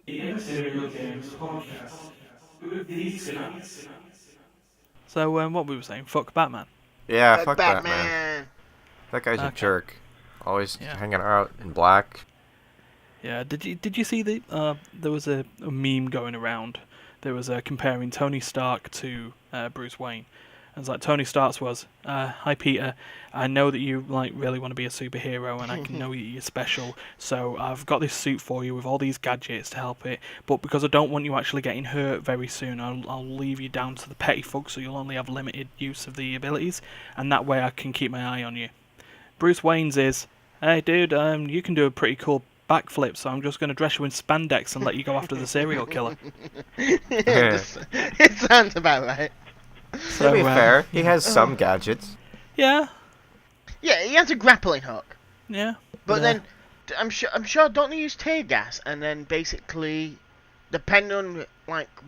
The Immaterial Games podcast with these guys. So, what we were saying, fuck Batman. Yeah, Fuck fuck Batman. Batman. That guy's a Okay. jerk. Always Yeah. hanging out in black. Yeah, did you see there was a meme going around. There was comparing Tony Stark to Bruce Wayne. And it's like Tony Stark's was, hi Peter, I know that you really want to be a superhero and I can know you're special, so I've got this suit for you with all these gadgets to help it, but because I don't want you actually getting hurt very soon, I'll leave you down to the petty folk so you'll only have limited use of the abilities, and that way I can keep my eye on you. Bruce Wayne's is, hey dude, you can do a pretty cool backflip, so I'm just going to dress you in spandex and let you go after the serial killer. It sounds about right. To be fair, he has some gadgets. Yeah, Yeah, he has a grappling hook. yeah. But then, I'm sure, don't they use tear gas? And then basically, depending on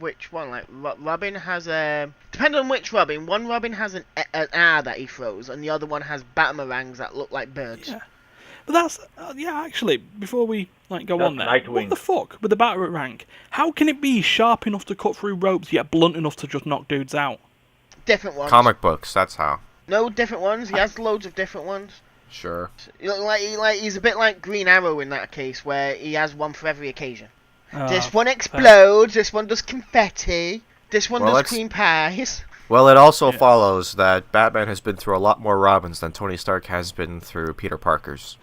which one, Robin has a. Depending on which Robin, one Robin has an R that he throws, and the other one has batarangs that look like birds. Yeah. But that's actually, before we go on there, Nightwing. what the fuck with the batarang? How can it be sharp enough to cut through ropes yet blunt enough to just knock dudes out? Different ones. Comic books, that's how. No, different ones. He has loads of different ones. Sure. He's a bit like Green Arrow in that case, where he has one for every occasion. This one fair. explodes. This one does confetti. This one Well, does let's- cream pies. Well, it also Yeah. follows that Batman has been through a lot more Robins than Tony Stark has been through Peter Parkers.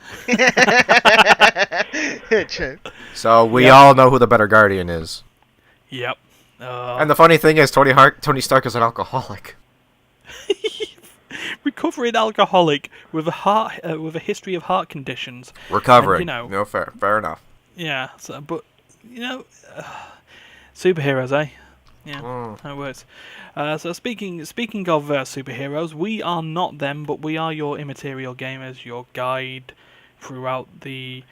True. So we all know who the better Guardian is. Yep. And the funny thing is, Tony Stark is an alcoholic. Recovering alcoholic with a history of heart conditions. Recovering. And, No, fair enough. Yeah. So, but superheroes, eh? Yeah, Mm. how it works. So speaking of superheroes, we are not them, but we are your immaterial gamers, your guide throughout the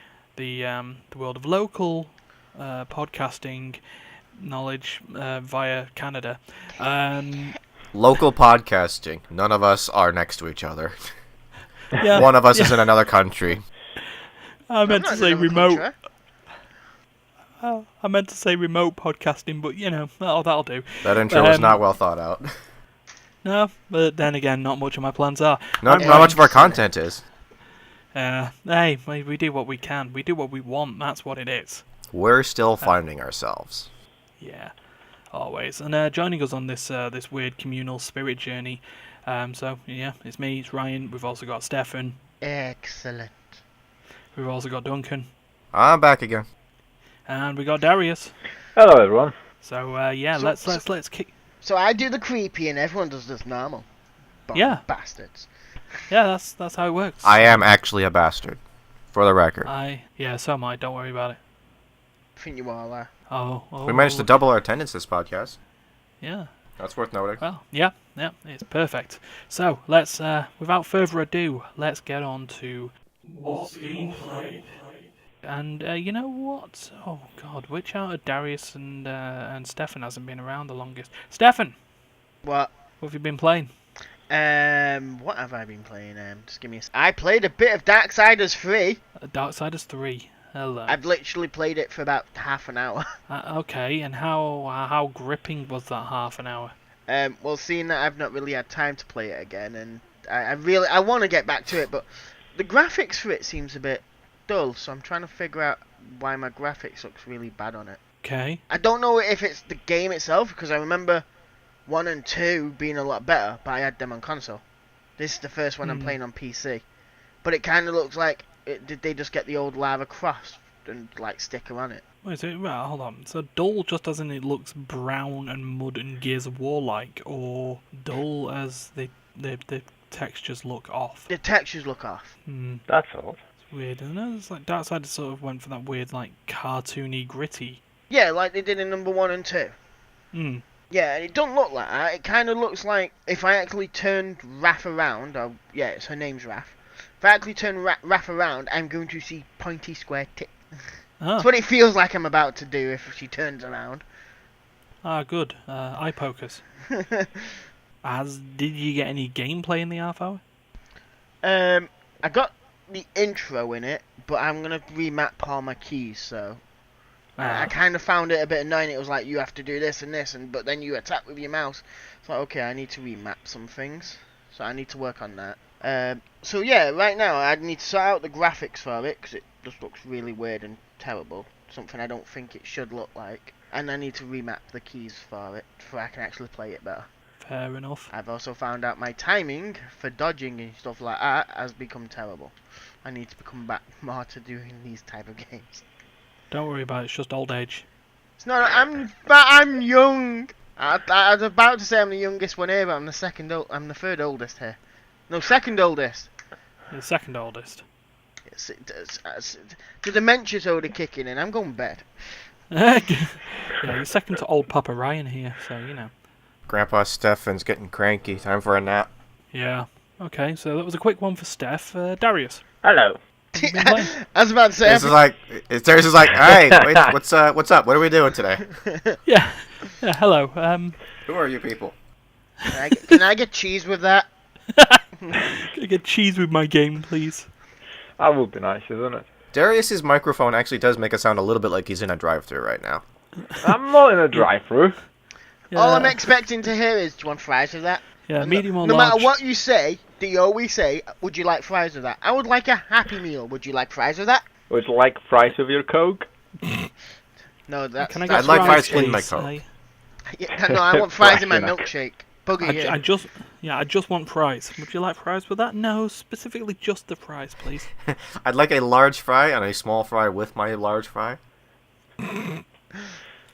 world of local podcasting knowledge via Canada. Local podcasting. None of us are next to each other. Yeah, One of us is in another country. I meant to I'm not say in another remote. country. I meant to say remote podcasting, but that'll do. That intro was not well thought out. No, but then again, not much of my plans are. Not much of our content is. Hey, we do what we can. We do what we want. That's what it is. We're still finding ourselves. Yeah, always. And joining us on this weird communal spirit journey. So yeah, it's me, it's Ryan. We've also got Stefan. Excellent. We've also got Duncan, I'm back again. and we got Darius. Hello, everyone. So yeah, let's kick. So I do the creepy and everyone does this normal. Yeah. Bastards. Yeah, that's how it works. I am actually a bastard. For the record. So am I. Don't worry about it. I think you all are. Oh. We managed to double our attendance this podcast. Yeah. That's worth noting. Well, yeah, it's perfect. So let's, without further ado, let's get on to What's being played? And you know what? Oh God, which out of Darius and Stefan hasn't been around the longest? Stefan, What? what have you been playing? What have I been playing? Just give me I played a bit of Darksiders 3. Darksiders 3. Hello. I've literally played it for about half an hour. Okay, and how gripping was that half an hour? Well, seeing that I've not really had time to play it again, and I want to get back to it, but the graphics for it seems a bit dull, so I'm trying to figure out why my graphics looks really bad on it. Okay. I don't know if it's the game itself, because I remember 1 and 2 being a lot better, but I had them on console. This is the first one I'm playing on PC. But it kind of looks like, did they just get the old Lara Croft and sticker on it? Wait, so well, hold on. So dull just as in it looks brown and mud and Gears of War like, or dull as the textures look off? The textures look off. That's odd. It's weird, isn't it? It's like Darksiders sort of went for that weird, cartoony, gritty. Yeah, like they did in number 1 and 2. Yeah, and it don't look like that. It kind of looks like if I actually turned Raph around, it's her name's Raph. If I actually turn Raph around, I'm going to see pointy square tits. That's what it feels like I'm about to do if she turns around. Good. Eye pokers. Did you get any gameplay in the half hour? I got the intro in it, but I'm gonna remap all my keys, so I kind of found it a bit annoying. It was like, you have to do this and this, but then you attack with your mouse. It's like, okay, I need to remap some things. So I need to work on that. So yeah, right now I need to sort out the graphics for it, because it just looks really weird and terrible. Something I don't think it should look like. And I need to remap the keys for it, so I can actually play it better. Fair enough. I've also found out my timing for dodging and stuff like that has become terrible. I need to become back more to doing these type of games. Don't worry about it. It's just old age. It's not. I'm young. I was about to say I'm the youngest one here, but I'm the third oldest here. No, second oldest. You're the second oldest. The dementia's already kicking in. I'm going to bed. Yeah, you're second to old Papa Ryan here, so you know. Grandpa Stefan's getting cranky. Time for a nap. Yeah. Okay, so that was a quick one for Steph. Darius. Hello. I was about to say. Darius is like, hey, wait, what's up? What are we doing today? Yeah. Hello. Who are you people? Can I get cheese with that? Can I get cheese with my game, please? That would be nice, isn't it? Darius's microphone actually does make it sound a little bit like he's in a drive-thru right now. I'm not in a drive-thru. Yeah. All I'm expecting to hear is, do you want fries with that? Yeah, medium or no large. matter what you say, do you always say, would you like fries with that? I would like a Happy Meal. Would you like fries with that? Would you like fries with your Coke? No, that's... Can I get I'd like fries please? in my Coke. No, I want fries in my milkshake. Buggy I just want fries. Would you like fries with that? No, specifically just the fries, please. I'd like a large fry and a small fry with my large fry.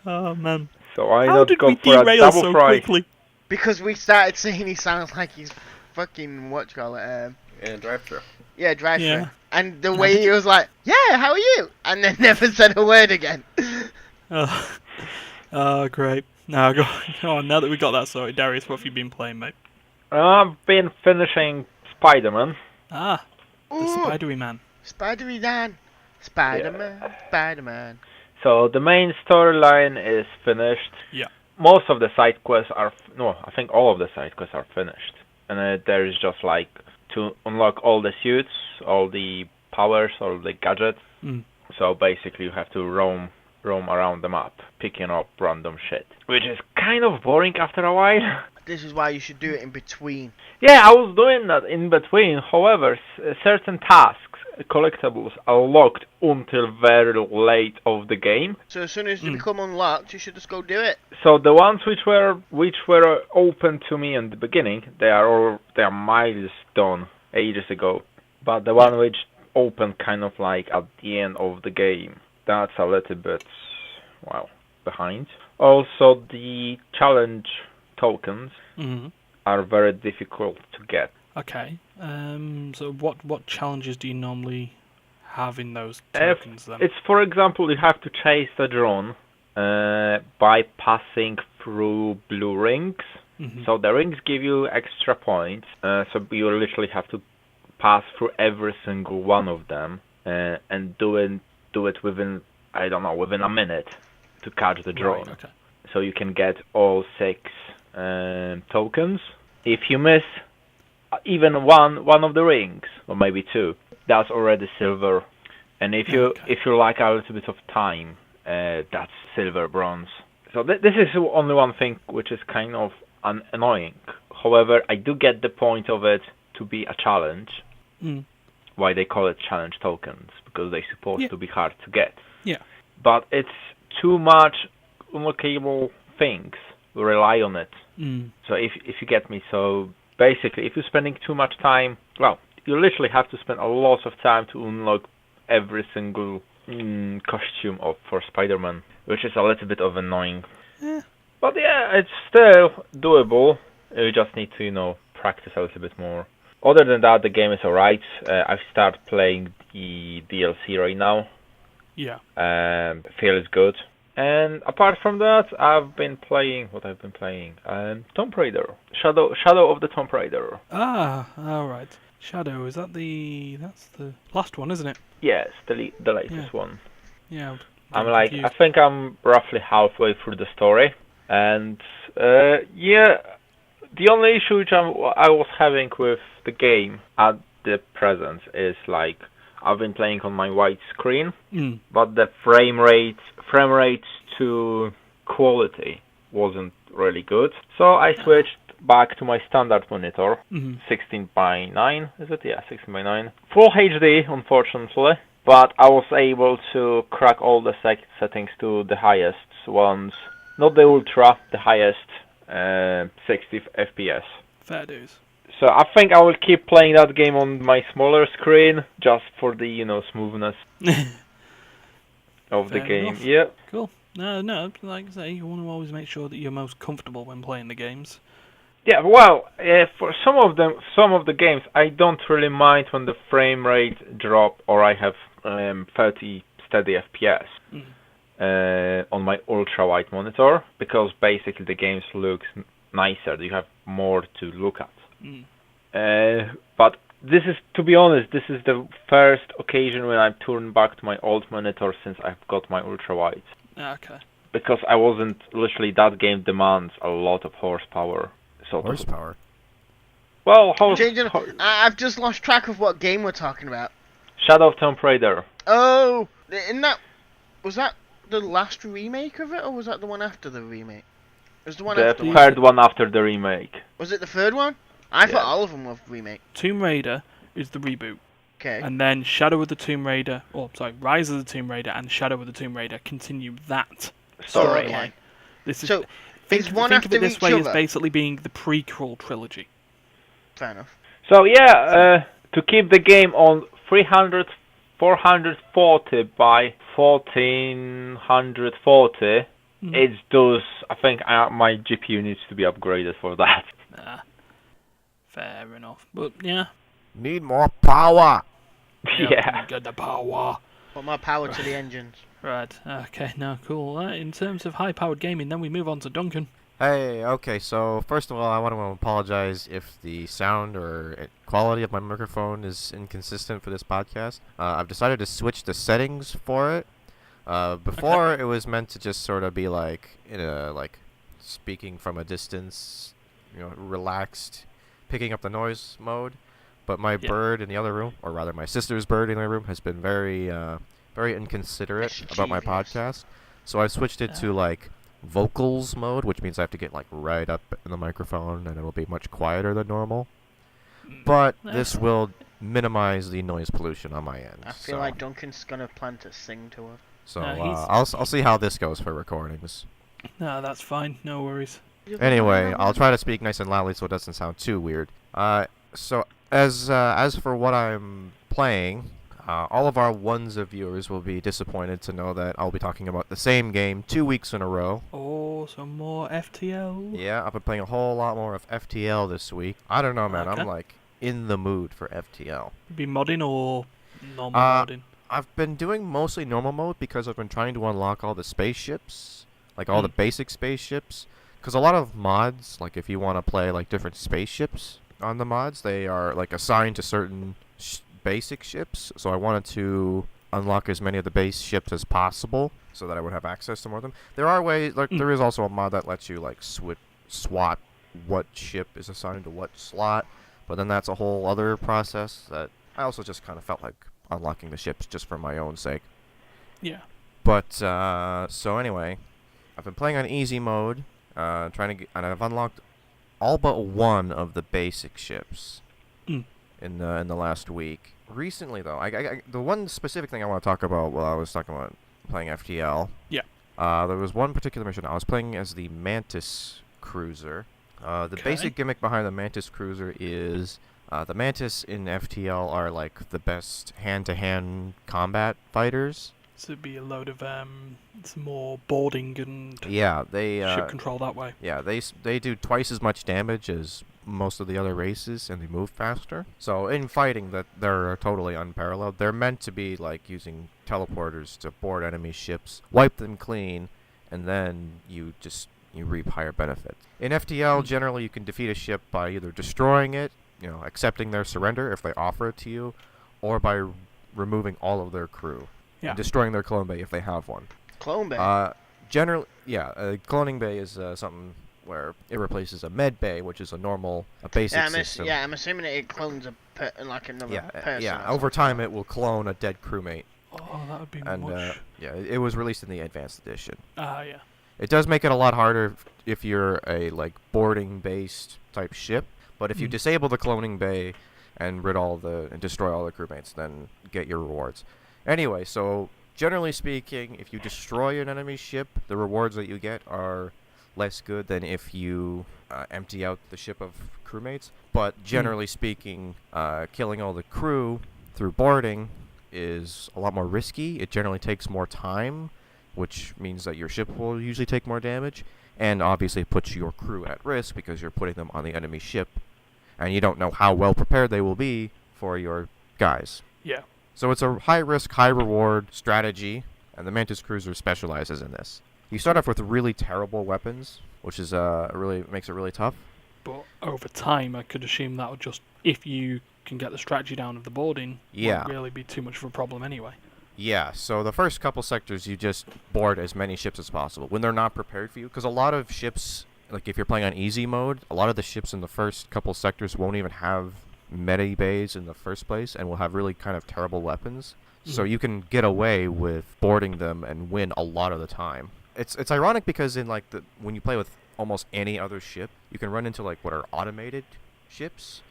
Oh man. So I How not did go we for a derail double so fry. quickly? Because we started saying he sounds like he's fucking, what you call it, In a drive-thru. yeah, drive-thru. Yeah. And the way he was like, yeah, how are you? And then never said a word again. Oh, great. Now, go on, now that we got that sorted, Darius, what have you been playing, mate? I've been finishing Spider-Man. Ah, the Ooh, Spidery Man. Spider-Man. Spider-Man. Yeah. Spider-Man. So the main storyline is finished. Yeah. Most of the side quests are... No, I think all of the side quests are finished. And there is just like to unlock all the suits, all the powers, all the gadgets. Mm. So basically you have to roam around the map, picking up random shit. Which is kind of boring after a while. This is why you should do it in between. Yeah, I was doing that in between. However, certain tasks, collectibles, are locked until very late of the game. So as soon as they become unlocked, you should just go do it. So the ones which were open to me in the beginning, they are miles done ages ago. But the one which opened kind of like at the end of the game, that's a little bit, well, behind. Also, the challenge tokens are very difficult to get. Okay. So what challenges do you normally have in those tokens then? It's, for example, you have to chase the drone by passing through blue rings. Mm-hmm. So the rings give you extra points. So you literally have to pass through every single one of them and do it within, I don't know, within a minute to catch the drone. Right, okay. So you can get all 6 tokens. If you miss even one of the rings, or maybe 2, that's already silver. And if you like a little bit of time, that's silver, bronze. So this is only one thing which is kind of annoying. However, I do get the point of it to be a challenge. Why they call it challenge tokens, because they're supposed to be hard to get. Yeah. But it's too much unlockable things rely on it. So if you get me, so basically if you're spending too much time, well, you literally have to spend a lot of time to unlock every single costume for Spider-Man, which is a little bit of annoying. Yeah. But yeah, it's still doable. You just need to, practice a little bit more. Other than that, the game is alright. I've started playing the DLC right now. Yeah. Feels good. And apart from that, I've been playing Tomb Raider. Shadow of the Tomb Raider. Ah, alright. Shadow, that's the last one, isn't it? Yes, the latest one. Yeah. I think I'm roughly halfway through the story. And the only issue which I was having with the game at the present is like I've been playing on my white screen, but the frame rate to quality wasn't really good. So I switched back to my standard monitor, 16:9, is it? Yeah, 16:9. Full HD, unfortunately, but I was able to crack all the settings to the highest ones. Not the ultra, the highest, 60 FPS. Fair dues. So I think I will keep playing that game on my smaller screen, just for the, smoothness of the Fair game. enough. Yeah. Cool. No, like I say, you want to always make sure that you're most comfortable when playing the games. Yeah, well, for some of the games, I don't really mind when the frame rate drop or I have 30 steady FPS on my ultra-wide monitor, because basically the games look nicer. You have more to look at. But this is, to be honest, this is the first occasion when I've turned back to my old monitor since I've got my ultra-wide. Okay. Because I wasn't, literally, that game demands a lot of horsepower. Horsepower? Well, I've just lost track of what game we're talking about. Shadow of Tomb Raider. Oh, was that the last remake of it, or was that the one after the remake? It was the one The after. third one after the remake. Was it the third one? I thought all of them were remake. Tomb Raider is the reboot. Okay. And then Rise of the Tomb Raider and Shadow of the Tomb Raider continue that storyline. Okay. This is So, think one of it after this each way as other? basically being the prequel trilogy. Fair enough. So yeah, to keep the game on 440 by 1440, it does. I think my GPU needs to be upgraded for that. Fair enough. But yeah. Need more power! Yeah. Get the power. Put more power to the engines. Right, okay, now cool. In terms of high-powered gaming, then we move on to Duncan. Hey, okay, so first of all, I want to apologize if the sound or quality of my microphone is inconsistent for this podcast. I've decided to switch the settings for it. Before, it was meant to just sort of be like, speaking from a distance, relaxed, picking up the noise mode. But my bird in the other room, or rather my sister's bird in the other room, has been very inconsiderate about my podcast. So I switched it to vocals mode, which means I have to get right up in the microphone, and it'll be much quieter than normal. But this will minimize the noise pollution on my end. I feel like Duncan's gonna plan to sing to us. So I'll see how this goes for recordings. No, that's fine. No worries. Anyway, I'll try to speak nice and loudly so it doesn't sound too weird. So as for what I'm playing, all of our Ones of viewers will be disappointed to know that I'll be talking about the same game 2 weeks in a row. Oh, some more FTL. Yeah, I've been playing a whole lot more of FTL this week. I don't know, man. Okay. I'm in the mood for FTL. Be modding or normal modding? I've been doing mostly normal mode because I've been trying to unlock all the spaceships, all the basic spaceships. Because a lot of mods, if you want to play different spaceships on the mods, they are assigned to certain basic ships. So I wanted to unlock as many of the base ships as possible so that I would have access to more of them. There are ways, there is also a mod that lets you swap what ship is assigned to what slot. But then that's a whole other process that I also just kind of felt like unlocking the ships just for my own sake. Yeah. But so anyway, I've been playing on easy mode, and I've unlocked all but one of the basic ships in the last week. Recently, though, the one specific thing I want to talk about while I was talking about playing FTL. Yeah. There was one particular mission I was playing as the Mantis cruiser. The basic gimmick behind the Mantis cruiser is the Mantis in FTL are the best hand-to-hand combat fighters. So it'd be a load of some more boarding and ship control that way. Yeah, they do twice as much damage as most of the other races, and they move faster. So in fighting, they're totally unparalleled. They're meant to be using teleporters to board enemy ships, wipe them clean, and then you reap higher benefits. In FTL, generally you can defeat a ship by either destroying it, accepting their surrender if they offer it to you, or by removing all of their crew. Yeah. And destroying their clone bay if they have one. Clone bay? Cloning bay is something where it replaces a med bay, which is a basic system. Yeah, I'm assuming it clones a another person. or Yeah. something. Over time, it will clone a dead crewmate, Oh, that would be and much. yeah, it was released in the advanced edition. Yeah. It does make it a lot harder if you're a like boarding-based type ship, but if you disable the cloning bay and destroy all the crewmates, then get your rewards. Anyway, so generally speaking, if you destroy an enemy ship, the rewards that you get are less good than if you empty out the ship of crewmates. But generally speaking, killing all the crew through boarding is a lot more risky. It generally takes more time, which means that your ship will usually take more damage, and obviously puts your crew at risk because you're putting them on the enemy ship, and you don't know how well prepared they will be for your guys. Yeah. So it's a high-risk, high-reward strategy, and the Mantis Cruiser specializes in this. You start off with really terrible weapons, which is makes it really tough. But over time, I could assume that would just, if you can get the strategy down of the boarding, Yeah. won't really be too much of a problem anyway. Yeah, so the first couple sectors, you just board as many ships as possible when they're not prepared for you, because a lot of ships, like if you're playing on easy mode, a lot of the ships in the first couple sectors won't even have meta bays in the first place and will have really kind of terrible weapons. So you can get away with boarding them and win a lot of the time. It's ironic because in like when you play with almost any other ship, you can run into like what are automated ships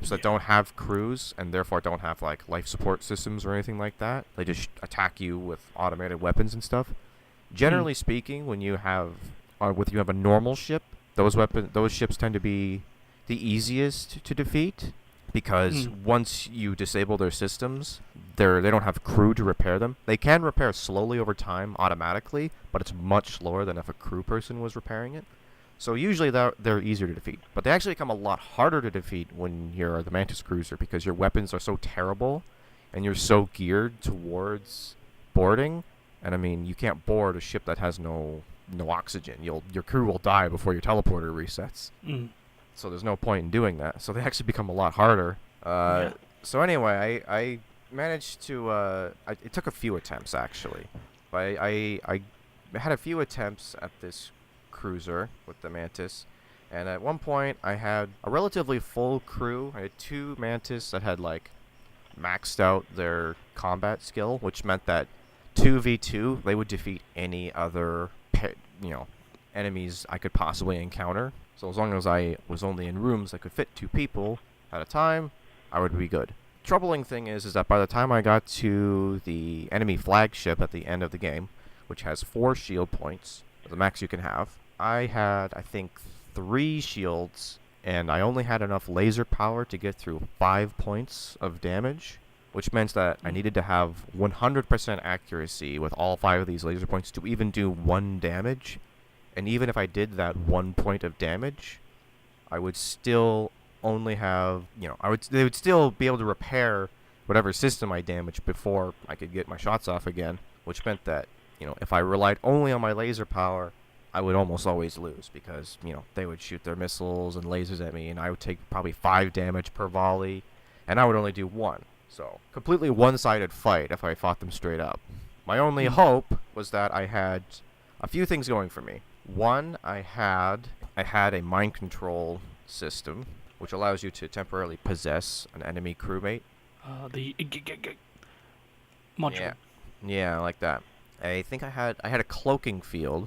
that don't have crews and therefore don't have like life support systems or anything like that. They just attack you with automated weapons and stuff. Generally speaking, when you have a normal ship, those ships tend to be the easiest to defeat because once you disable their systems, they don't have crew to repair them. They can repair slowly over time automatically, but it's much slower than if a crew person was repairing it. So usually they're easier to defeat, but they actually become a lot harder to defeat when you're the Mantis Cruiser because your weapons are so terrible and you're so geared towards boarding. And I mean, you can't board a ship that has no oxygen. Your crew will die before your teleporter resets. So there's no point in doing that. So they actually become a lot harder. So anyway, I managed to. It took a few attempts actually, but I had a few attempts at this cruiser with the Mantis, and at one point I had a relatively full crew. I had 2 Mantis that had like maxed out their combat skill, which meant that 2v2 they would defeat any other enemies I could possibly encounter. So as long as I was only in rooms that could fit 2 people at a time, I would be good. Troubling thing is that by the time I got to the enemy flagship at the end of the game, which has 4 shield points, the max you can have, I had, I think, 3 shields, and I only had enough laser power to get through 5 points of damage, which meant that I needed to have 100% accuracy with all 5 of these laser points to even do 1 damage. And even if I did that 1 point of damage, I would still only have, they would still be able to repair whatever system I damaged before I could get my shots off again, which meant that, if I relied only on my laser power, I would almost always lose because, they would shoot their missiles and lasers at me, and I would take probably 5 damage per volley, and I would only do 1. So, completely one-sided fight if I fought them straight up. My only hope was that I had a few things going for me. One, I had a mind control system, which allows you to temporarily possess an enemy crewmate. The module. Yeah, like that. I think I had a cloaking field,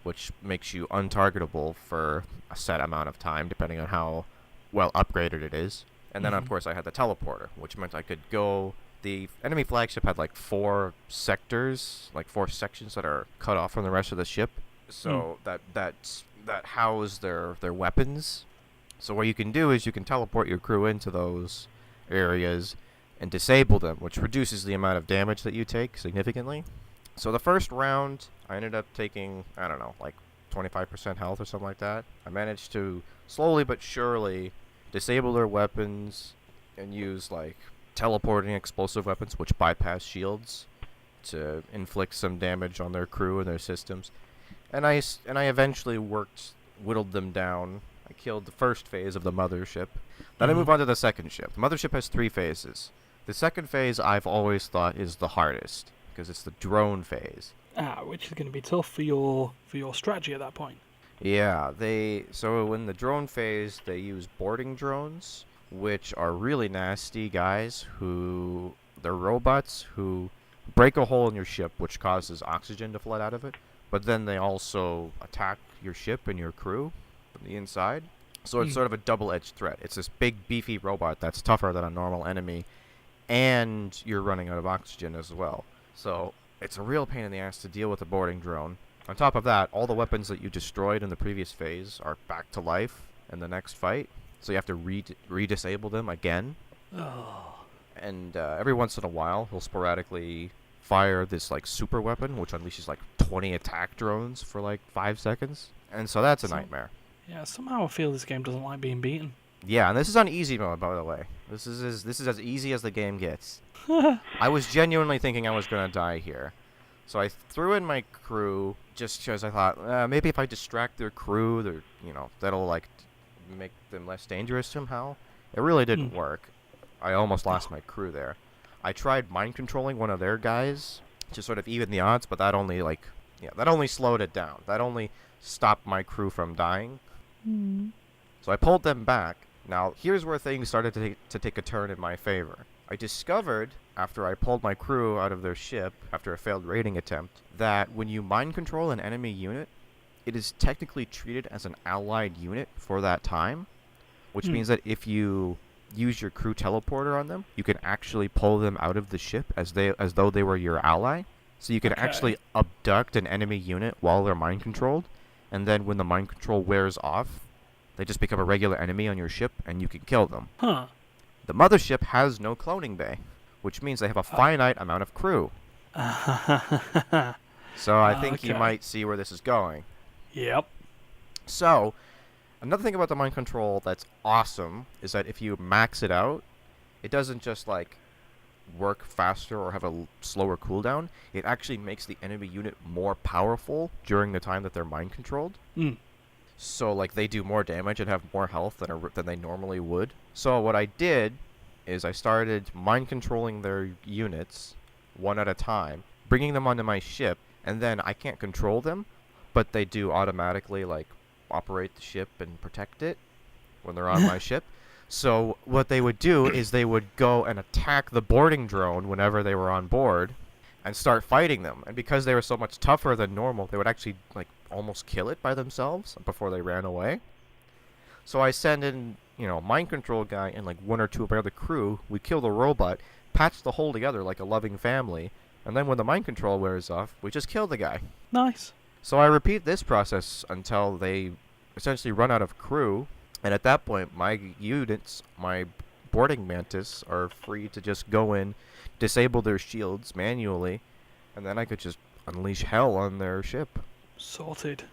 which makes you untargetable for a set amount of time, depending on how well upgraded it is. And then, of course, I had the teleporter, which meant I could go... The enemy flagship had, 4 sectors, 4 sections that are cut off from the rest of the ship. So that house their weapons. So what you can do is you can teleport your crew into those areas and disable them, which reduces the amount of damage that you take significantly. So the first round, I ended up taking, 25% health or something like that. I managed to slowly but surely disable their weapons and use, teleporting explosive weapons, which bypass shields, to inflict some damage on their crew and their systems. And I eventually whittled them down. I killed the first phase of the mothership. Then I move on to the second ship. The mothership has 3 phases. The second phase I've always thought is the hardest, because it's the drone phase. Which is going to be tough for your strategy at that point. Yeah, so in the drone phase, they use boarding drones, which are really nasty guys they're robots who break a hole in your ship, which causes oxygen to flood out of it, but then they also attack your ship and your crew from the inside. So it's sort of a double-edged threat. It's this big, beefy robot that's tougher than a normal enemy, and you're running out of oxygen as well. So it's a real pain in the ass to deal with a boarding drone. On top of that, all the weapons that you destroyed in the previous phase are back to life in the next fight, so you have to re-disable them again. And every once in a while, he'll sporadically fire this like super weapon, which unleashes like 20 attack drones for like 5 seconds. And so that's a nightmare. Yeah, somehow I feel this game doesn't like being beaten. Yeah, and this is on easy mode, by the way. This is as easy as the game gets. I was genuinely thinking I was gonna die here, so I threw in my crew just because I thought maybe if I distract their crew, that'll like make them less dangerous somehow. It really didn't work. I almost lost my crew there. I tried mind controlling one of their guys to sort of even the odds, but that only slowed it down. That only stopped my crew from dying. So I pulled them back. Now, here's where things started to take a turn in my favor. I discovered, after I pulled my crew out of their ship, after a failed raiding attempt, that when you mind control an enemy unit, it is technically treated as an allied unit for that time, which means that if you use your crew teleporter on them, you can actually pull them out of the ship as though they were your ally. So you can actually abduct an enemy unit while they're mind controlled, and then when the mind control wears off, they just become a regular enemy on your ship, and you can kill them. The mothership has no cloning bay, which means they have a finite amount of crew. So I think you might see where this is going. Yep. So, another thing about the mind control that's awesome is that if you max it out, it doesn't just like work faster or have a slower cooldown. It actually makes the enemy unit more powerful during the time that they're mind controlled. So like they do more damage and have more health than they normally would. So what I did is I started mind controlling their units one at a time, bringing them onto my ship, and then I can't control them, but they do automatically like operate the ship and protect it when they're on my ship. So what they would do is they would go and attack the boarding drone whenever they were on board and start fighting them. And because they were so much tougher than normal, they would actually like almost kill it by themselves before they ran away. So I send in, mind control guy and like one or two of my other crew. We kill the robot, patch the whole together like a loving family, and then when the mind control wears off, we just kill the guy. Nice. So I repeat this process until they essentially run out of crew, and at that point my units, my boarding mantis, are free to just go in, disable their shields manually, and then I could just unleash hell on their ship. Sorted.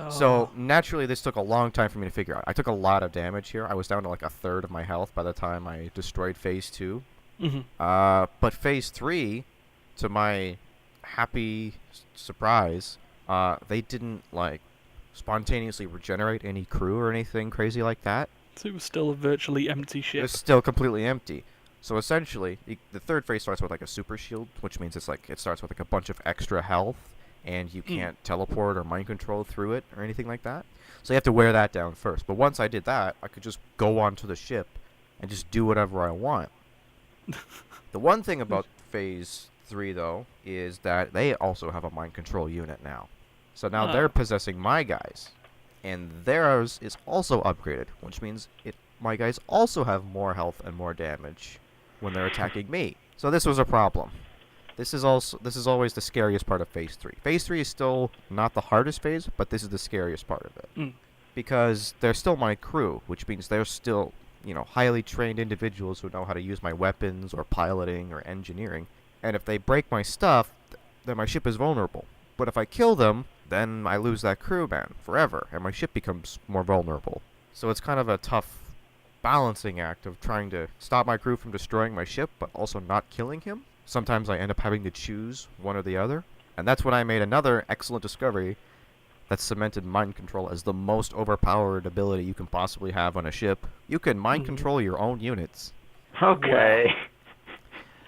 So naturally this took a long time for me to figure out. I took a lot of damage here. I was down to like a third of my health by the time I destroyed phase 2. But phase 3, to my happy surprise, they didn't like spontaneously regenerate any crew or anything crazy like that. So it was still a virtually empty ship. It was still completely empty. So essentially, the third phase starts with like a super shield, which means it starts with like a bunch of extra health, and you can't teleport or mind control through it or anything like that. So you have to wear that down first. But once I did that, I could just go onto the ship and just do whatever I want. The one thing about phase 3, though, is that they also have a mind control unit now. So now they're possessing my guys, and theirs is also upgraded, which means my guys also have more health and more damage when they're attacking me. So this was a problem. This is always the scariest part of phase 3. Phase 3 is still not the hardest phase, but this is the scariest part of it. Because they're still my crew, which means they're still, highly trained individuals who know how to use my weapons or piloting or engineering. And if they break my stuff, then my ship is vulnerable. But if I kill them, then I lose that crew man forever, and my ship becomes more vulnerable. So it's kind of a tough balancing act of trying to stop my crew from destroying my ship, but also not killing him. Sometimes I end up having to choose one or the other. And that's when I made another excellent discovery that cemented mind control as the most overpowered ability you can possibly have on a ship. You can mind control your own units. Okay.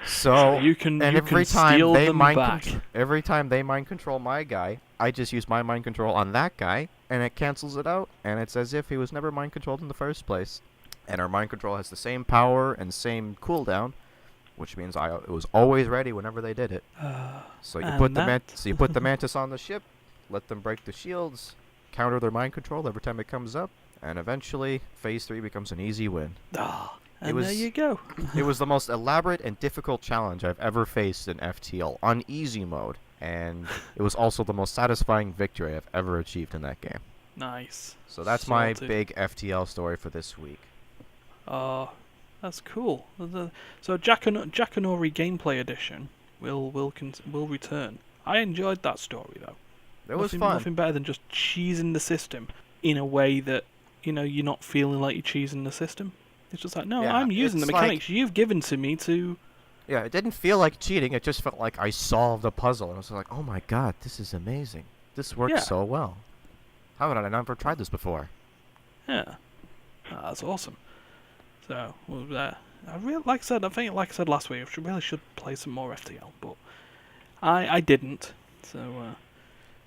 So you can every time steal they them mind back. every time they mind control my guy, I just use my mind control on that guy, and it cancels it out, and it's as if he was never mind controlled in the first place. and our mind control has the same power and same cooldown, which means it was always ready whenever they did it. So you put the mantis on the ship, let them break the shields, counter their mind control every time it comes up, and eventually Phase 3 becomes an easy win. And there you go. It was the most elaborate and difficult challenge I've ever faced in FTL on easy mode, and it was also the most satisfying victory I've ever achieved in that game. Nice. So that's my big FTL story for this week. That's cool. So Jackanory Gameplay Edition will return. I enjoyed that story though. It was fun. Nothing better than just cheesing the system in a way that you're not feeling like you're cheesing the system. It's just like, no, I'm using the mechanics you've given to me to... Yeah, it didn't feel like cheating. It just felt like I solved a puzzle. And I was like, oh my god, this is amazing. This works so well. How had I never tried this before? Yeah. That's awesome. So, I really, like I said last week, I really should play some more FTL, but I didn't. So.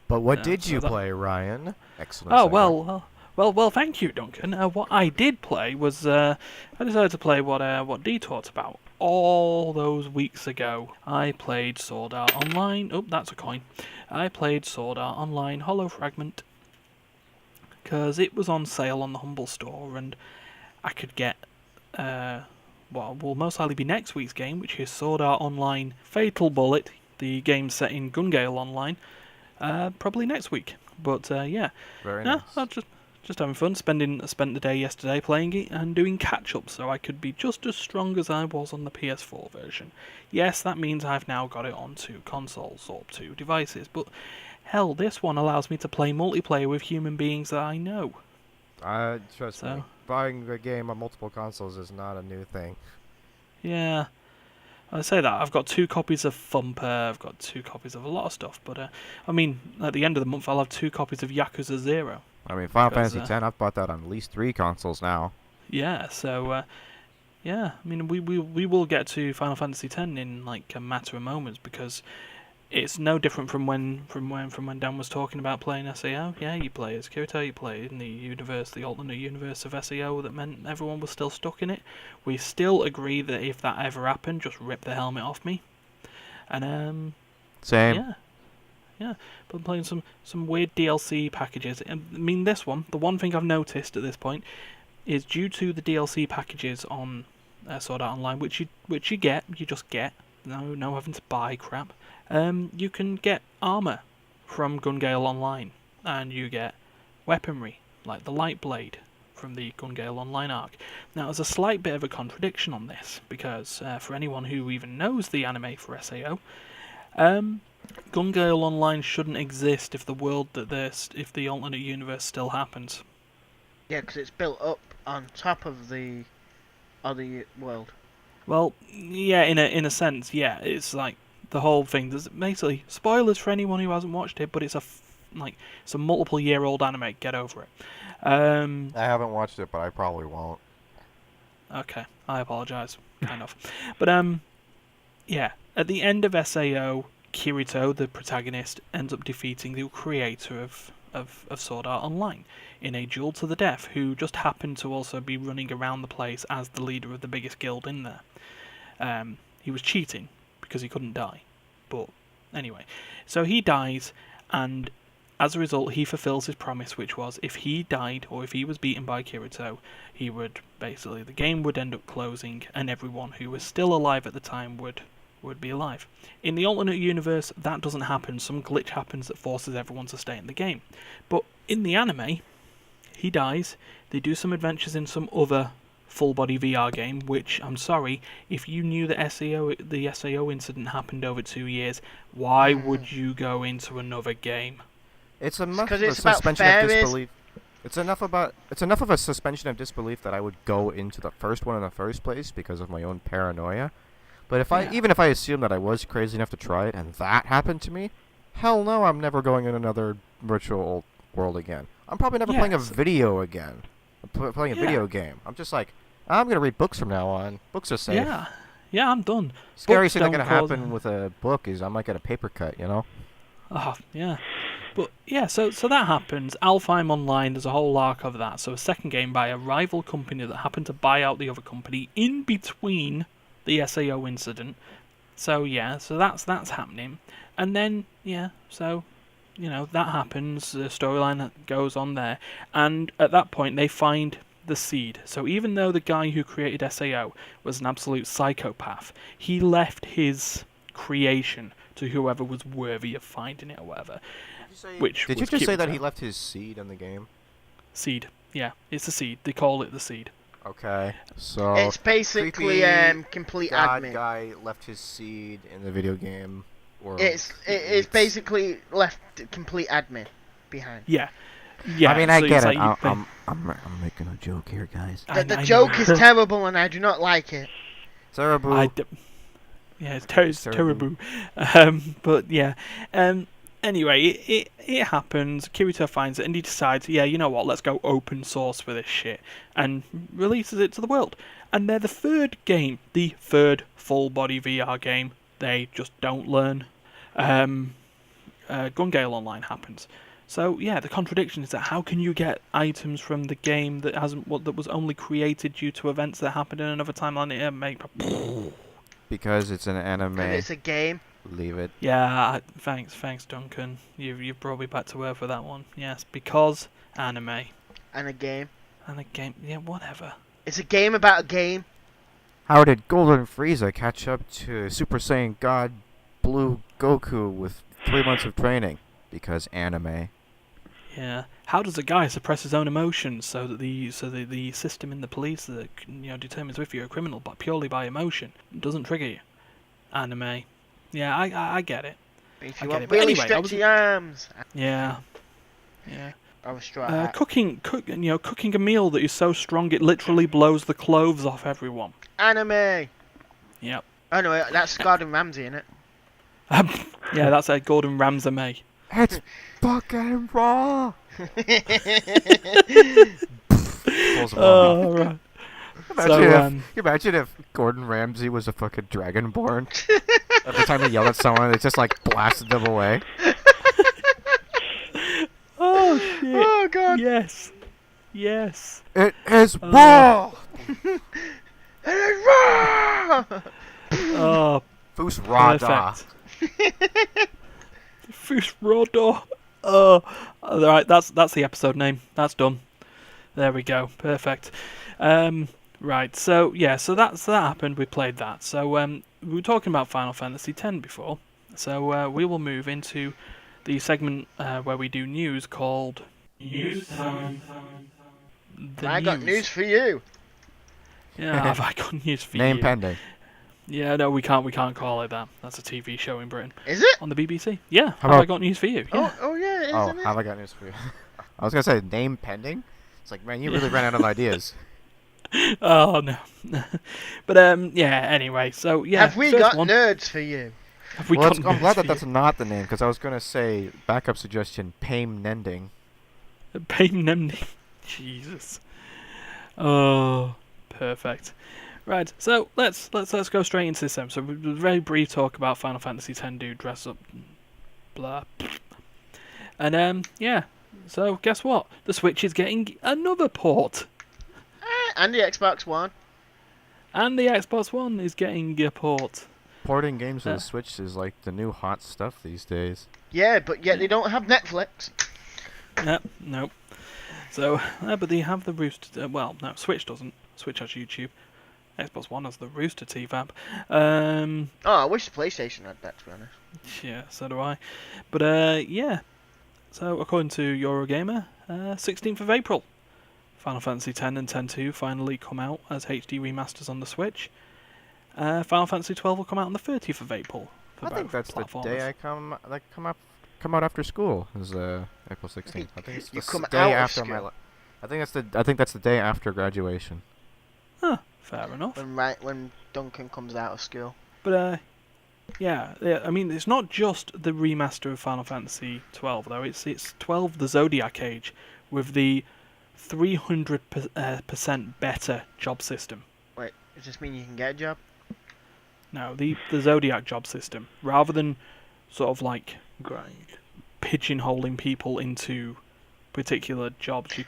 But what did you play, Ryan? Excellent. Oh well, thank you, Duncan. What I did play was I decided to play what Dee talked about all those weeks ago. I played Sword Art Online. Oh, that's a coin. I played Sword Art Online Hollow Fragment because it was on sale on the Humble Store, and I could get what will most likely be next week's game, which is Sword Art Online Fatal Bullet, the game set in Gungale Online, probably next week. But yeah, very nice. Just having fun. Spent the day yesterday playing it and doing catch up, so I could be just as strong as I was on the PS4 version. Yes, that means I've now got it on 2 consoles or 2 devices, but hell, this one allows me to play multiplayer with human beings that I know. Trust me, buying a game on multiple consoles is not a new thing. Yeah, I say that. I've got 2 copies of Thumper, I've got 2 copies of a lot of stuff, but I mean, at the end of the month I'll have 2 copies of Yakuza 0. I mean, Final Fantasy X, I've bought that on at least 3 consoles now. Yeah, so, yeah, I mean, we will get to Final Fantasy X in, like, a matter of moments, because it's no different from when Dan was talking about playing SAO. Yeah, you play as Kirito, you play in the alternate universe of SAO that meant everyone was still stuck in it. We still agree that if that ever happened, just rip the helmet off me. And, Same. Yeah, but I'm playing some weird DLC packages. I mean, this one, the one thing I've noticed at this point, is due to the DLC packages on Sword Art Online, which you just get, no having to buy crap. You can get armor from Gungale Online, and you get weaponry like the Light Blade from the Gungale Online arc. Now, there's a slight bit of a contradiction on this because for anyone who even knows the anime for SAO, Gungale Online shouldn't exist if if the alternate universe still happens. Yeah, because it's built up on top of the other world. Well, yeah, in a sense, yeah. It's like the whole thing. There's basically spoilers for anyone who hasn't watched it, but it's it's a multiple-year-old anime. Get over it. I haven't watched it, but I probably won't. Okay, I apologise. Kind of, but yeah. At the end of SAO, Kirito, the protagonist, ends up defeating the creator of Sword Art Online in a duel to the death, who just happened to also be running around the place as the leader of the biggest guild in there. He was cheating because he couldn't die. But anyway, so he dies, and as a result he fulfills his promise, which was if he died or if he was beaten by Kirito, the game would end up closing and everyone who was still alive at the time would be alive. In the alternate universe, that doesn't happen. Some glitch happens that forces everyone to stay in the game. But in the anime, he dies. They do some adventures in some other full-body VR game, which, I'm sorry, if you knew that the SAO incident happened over 2 years, why would you go into another game? It's enough of a suspension of disbelief. It's enough of a suspension of disbelief that I would go into the first one in the first place because of my own paranoia. But even if I assume that I was crazy enough to try it and that happened to me, hell no, I'm never going in another virtual world again. I'm probably never playing a video again. Playing a video game. I'm just like, I'm going to read books from now on. Books are safe. Yeah, I'm done. Scary thing that can happen with a book is I might get a paper cut, you know? Oh, yeah. But yeah, so that happens. Alfheim Online, there's a whole arc of that. So a second game by a rival company that happened to buy out the other company in between the SAO incident. So yeah, so that's happening. And then yeah, so that happens. The storyline that goes on there, and at that point they find the seed. So even though the guy who created SAO was an absolute psychopath, he left his creation to whoever was worthy of finding it or whatever. Did you just say that he left his seed in the game? Seed, yeah, it's a seed. They call it the seed. Okay, so it's basically complete God admin. Guy left his seed in the video game. It's basically left complete admin behind. Yeah. Yeah, I mean, I get it. Like I'm making a joke here, guys. The joke is terrible, and I do not like it. Terrible. Yeah, it's terrible. But yeah. Anyway, it happens. Kirito finds it, and he decides, yeah, you know what? Let's go open source for this shit, and releases it to the world. And they're the third game, the third full body VR game. They just don't learn. Gun Gale Online happens. So yeah, the contradiction is that how can you get items from the game that was only created due to events that happened in another timeline? Because it's an anime. And it's a game. Leave it. Yeah, thanks, Duncan. You've brought me back to earth with that one. Yes, because anime. And a game. And a game. Yeah, whatever. It's a game about a game. How did Golden Frieza catch up to Super Saiyan God Blue Goku with 3 months of training? Because anime. Yeah. How does a guy suppress his own emotions so that the system in the police that determines if you're a criminal but purely by emotion doesn't trigger you? Anime. Yeah, I get it. If you want really stretchy arms. Yeah. Yeah. Cooking a meal that is so strong it literally blows the clothes off everyone. Anime. Yep. Oh no, that's Gordon Ramsay, isn't it? Yeah, that's a Gordon Ramsay. It's fucking raw. Oh, right. Imagine if Gordon Ramsay was a fucking dragonborn. Every time he yelled at someone, it just like blasted them away. Oh shit! Oh god! Yes. It is raw. It is raw. Oh, Fus-Raw-Dough. Fus-Raw-Dough. Oh, all right. That's the episode name. That's done. There we go. Perfect. Right. So yeah. So that happened. We played that. So we were talking about Final Fantasy X before. So we will move into the segment where we do news called News Time. I got news for you. Yeah, have I got news for you? Name pending. Yeah, no, we can't call it that. That's a TV show in Britain. Is it? On the BBC. Yeah. How Have about- I got news for you? Yeah. Oh yeah, it is, isn't it? Have I got news for you? I was gonna say name pending. It's like, man, you really ran out of ideas. Oh no. But yeah. Anyway, so yeah. Have we first got one. nerds for you? Have we Well, got I'm glad nerds that for that's not the name, because I was gonna say backup suggestion, Pame Nending. you? Pain Nemny. Jesus. Oh, perfect. Right, so let's go straight into this episode. So a very brief talk about Final Fantasy X dude dress up, blah, and yeah. So guess what? The Switch is getting another port, And the Xbox One. and the Xbox One is getting a port. Porting games to the Switch is like the new hot stuff these days. Yeah, but yet they don't have Netflix. Nope. So, but they have the Rooster. Well, no, Switch doesn't. Switch has YouTube. Xbox One has the Rooster TV. Oh, I wish the PlayStation had that, to be honest. Yeah, so do I. But yeah. So according to Eurogamer, 16th of April, Final Fantasy X and X-2 finally come out as HD remasters on the Switch. Final Fantasy XII will come out on the 30th of April. I think that's the day I come out after school. Is April 16th. I think it's You the come day out of after school. I think that's the day after graduation. Huh, fair enough. When Duncan comes out of school. But yeah, I mean, it's not just the remaster of Final Fantasy XII though. It's 12 the Zodiac Age with the 300% better job system. Wait, does this mean you can get a job? No, the Zodiac job system, rather than sort of like pigeonholing people into particular jobs. You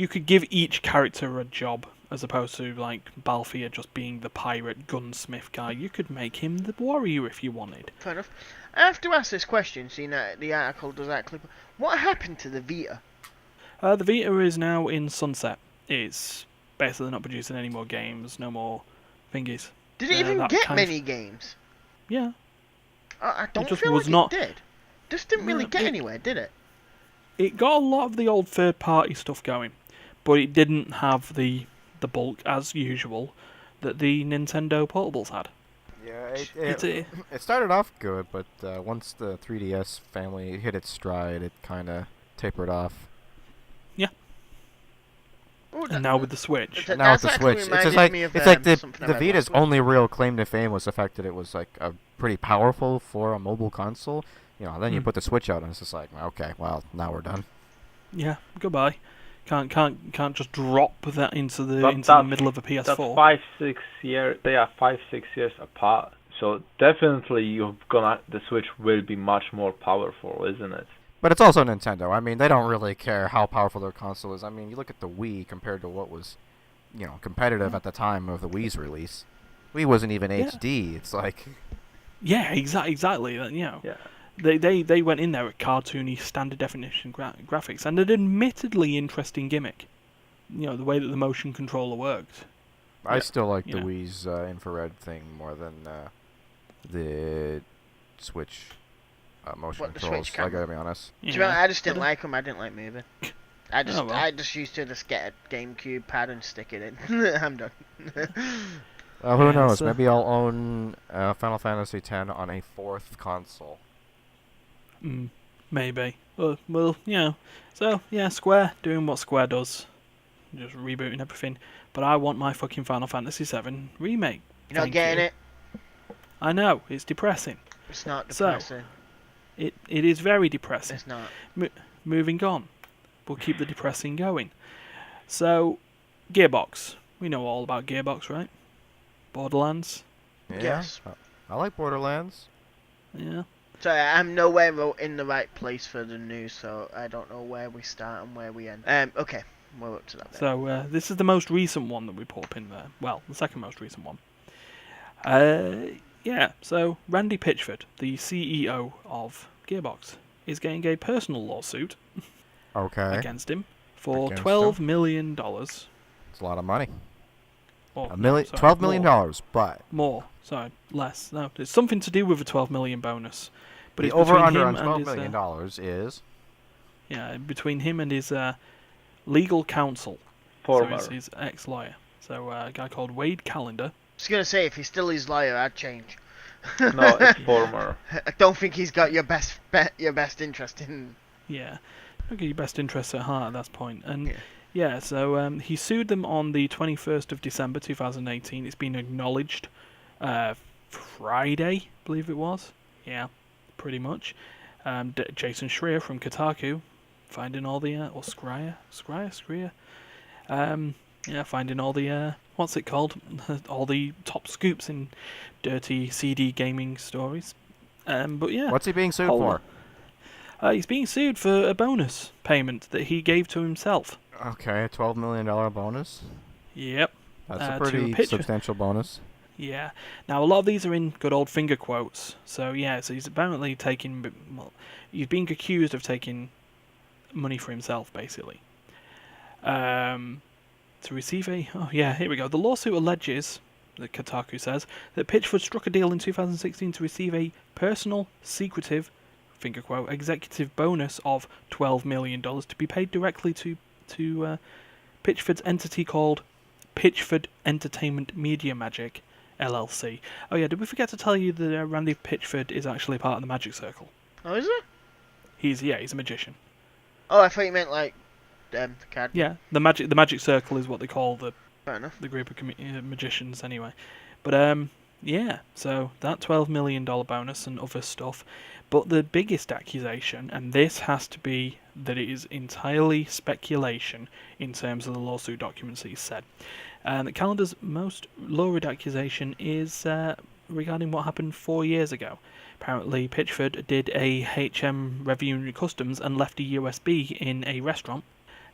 could give each character a job, as opposed to like Balthier just being the pirate gunsmith guy. You could make him the warrior if you wanted. Fair enough. I have to ask this question, seeing that the article does that clip. What happened to the Vita? The Vita is now in sunset. It's basically not producing any more games, no more thingies. Did it even get many games? Yeah. I don't just feel was like not- it did. Just didn't really get anywhere, did it? It got a lot of the old third-party stuff going, but it didn't have the bulk, as usual, that the Nintendo portables had. Yeah, It started off good, but once the 3DS family hit its stride, it kind of tapered off. Oh, And now with the Switch. That- Now with that's the Switch, actually it's just reminded like me of, it's like something I the read Vita's last week. only real claim to fame was the fact that it was like a pretty powerful for a mobile console. You know, then you put the Switch out, and it's just like, okay, well, now we're done. Yeah, goodbye. Can't just drop that into the But middle of a PS4. That's 5-6 years. They are 5-6 years apart. So definitely, the Switch will be much more powerful, isn't it? But it's also Nintendo. I mean, they don't really care how powerful their console is. I mean, you look at the Wii compared to what was, you know, competitive at the time of the Wii's release. Wii wasn't even HD. It's like, Yeah, exactly. You know, Yeah. they went in there with cartoony standard definition graphics and an admittedly interesting gimmick. You know, the way that the motion controller worked. I still like the Yeah. Wii's infrared thing more than the Switch motion What, the controls. Switch I gotta camera? be honest. To be honest, I just didn't But, like them. I didn't like moving. I well. just used to just get a GameCube pad and stick it in. I'm done. Well, who Yeah, knows? so- Maybe I'll own Final Fantasy X on a 4th console. Maybe. Well, you know. So, yeah, Square doing what Square does. Just rebooting everything. But I want my fucking Final Fantasy VII remake. You're not Thank getting you. it. I know, it's depressing. It's not So, depressing. It is very depressing. It's not. Moving on. We'll keep the depressing going. So, Gearbox. We know all about Gearbox, right? Borderlands. Yeah, Yes. I like Borderlands. Yeah. Sorry, I'm nowhere in the right place for the news, so I don't know where we start and where we end. Okay, we're up to that bit. So, this is the most recent one that we put up in there. Well, the second most recent one. Yeah, so Randy Pitchford, the CEO of Gearbox, is getting a personal lawsuit Okay. against him for Against $12 him? million. It's a lot of money. Or, $12 million, but More. Sorry, less. No, it's something to do with a 12 million bonus. But the it's between over-under him on and $12 his, million is... yeah, between him and his legal counsel. Former. So he's his ex-lawyer. So a guy called Wade Callender. I was gonna say, if he's still his lawyer, I'd change. No, it's former. I don't think he's got your best interest in. Yeah, don't get your best interests at heart at that point. And Yeah. yeah, so he sued them on the 21st of December 2018. It's been acknowledged Friday, I believe it was. Yeah, pretty much. Jason Schreier from Kotaku finding all the or Schreier, yeah, finding all the what's it called? All the top scoops in dirty CD gaming stories. But yeah. What's he being sued Hold for? He's being sued for a bonus payment that he gave to himself. Okay, a $12 million bonus. Yep. That's To a a pretty picture. substantial bonus. Yeah. Now a lot of these are in good old finger quotes. So yeah, so he's apparently taking. Well, he's being accused of taking money for himself, basically. To receive a. Oh yeah, here we go. The lawsuit alleges, that Kotaku says, that Pitchford struck a deal in 2016 to receive a personal, secretive, finger quote, executive bonus of $12 million to be paid directly to Pitchford's entity called Pitchford Entertainment Media Magic LLC. Oh yeah, did we forget to tell you that Randy Pitchford is actually part of the Magic Circle? Oh, is it? He's a magician. Oh, I thought you meant like the card. Yeah, the Magic Circle is what they call the Fair enough. group of magicians anyway. But yeah, so that $12 million bonus and other stuff. But the biggest accusation, and this has to be that it is entirely speculation in terms of the lawsuit documents that he said. That Callender's most lurid accusation is regarding what happened 4 years ago. apparently Pitchford did a HM Reviewing Customs and left a USB in a restaurant,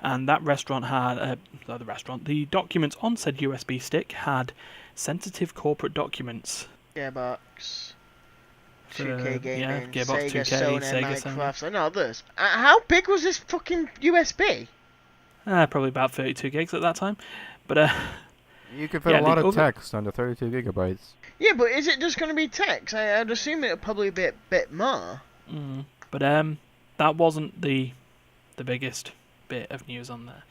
and that restaurant had the documents on said USB stick had sensitive corporate documents. Gearbox, For, 2K Gaming, yeah, Gearbox, Sega, 2K, Sony, Sega, Sony. Microsoft, and others. How big was this fucking USB? Probably about 32 gigs at that time, but You could fit a lot of text under 32 gigabytes. Yeah, but is it just going to be text? I'd assume it'll probably be a bit more. But that wasn't the biggest bit of news on there,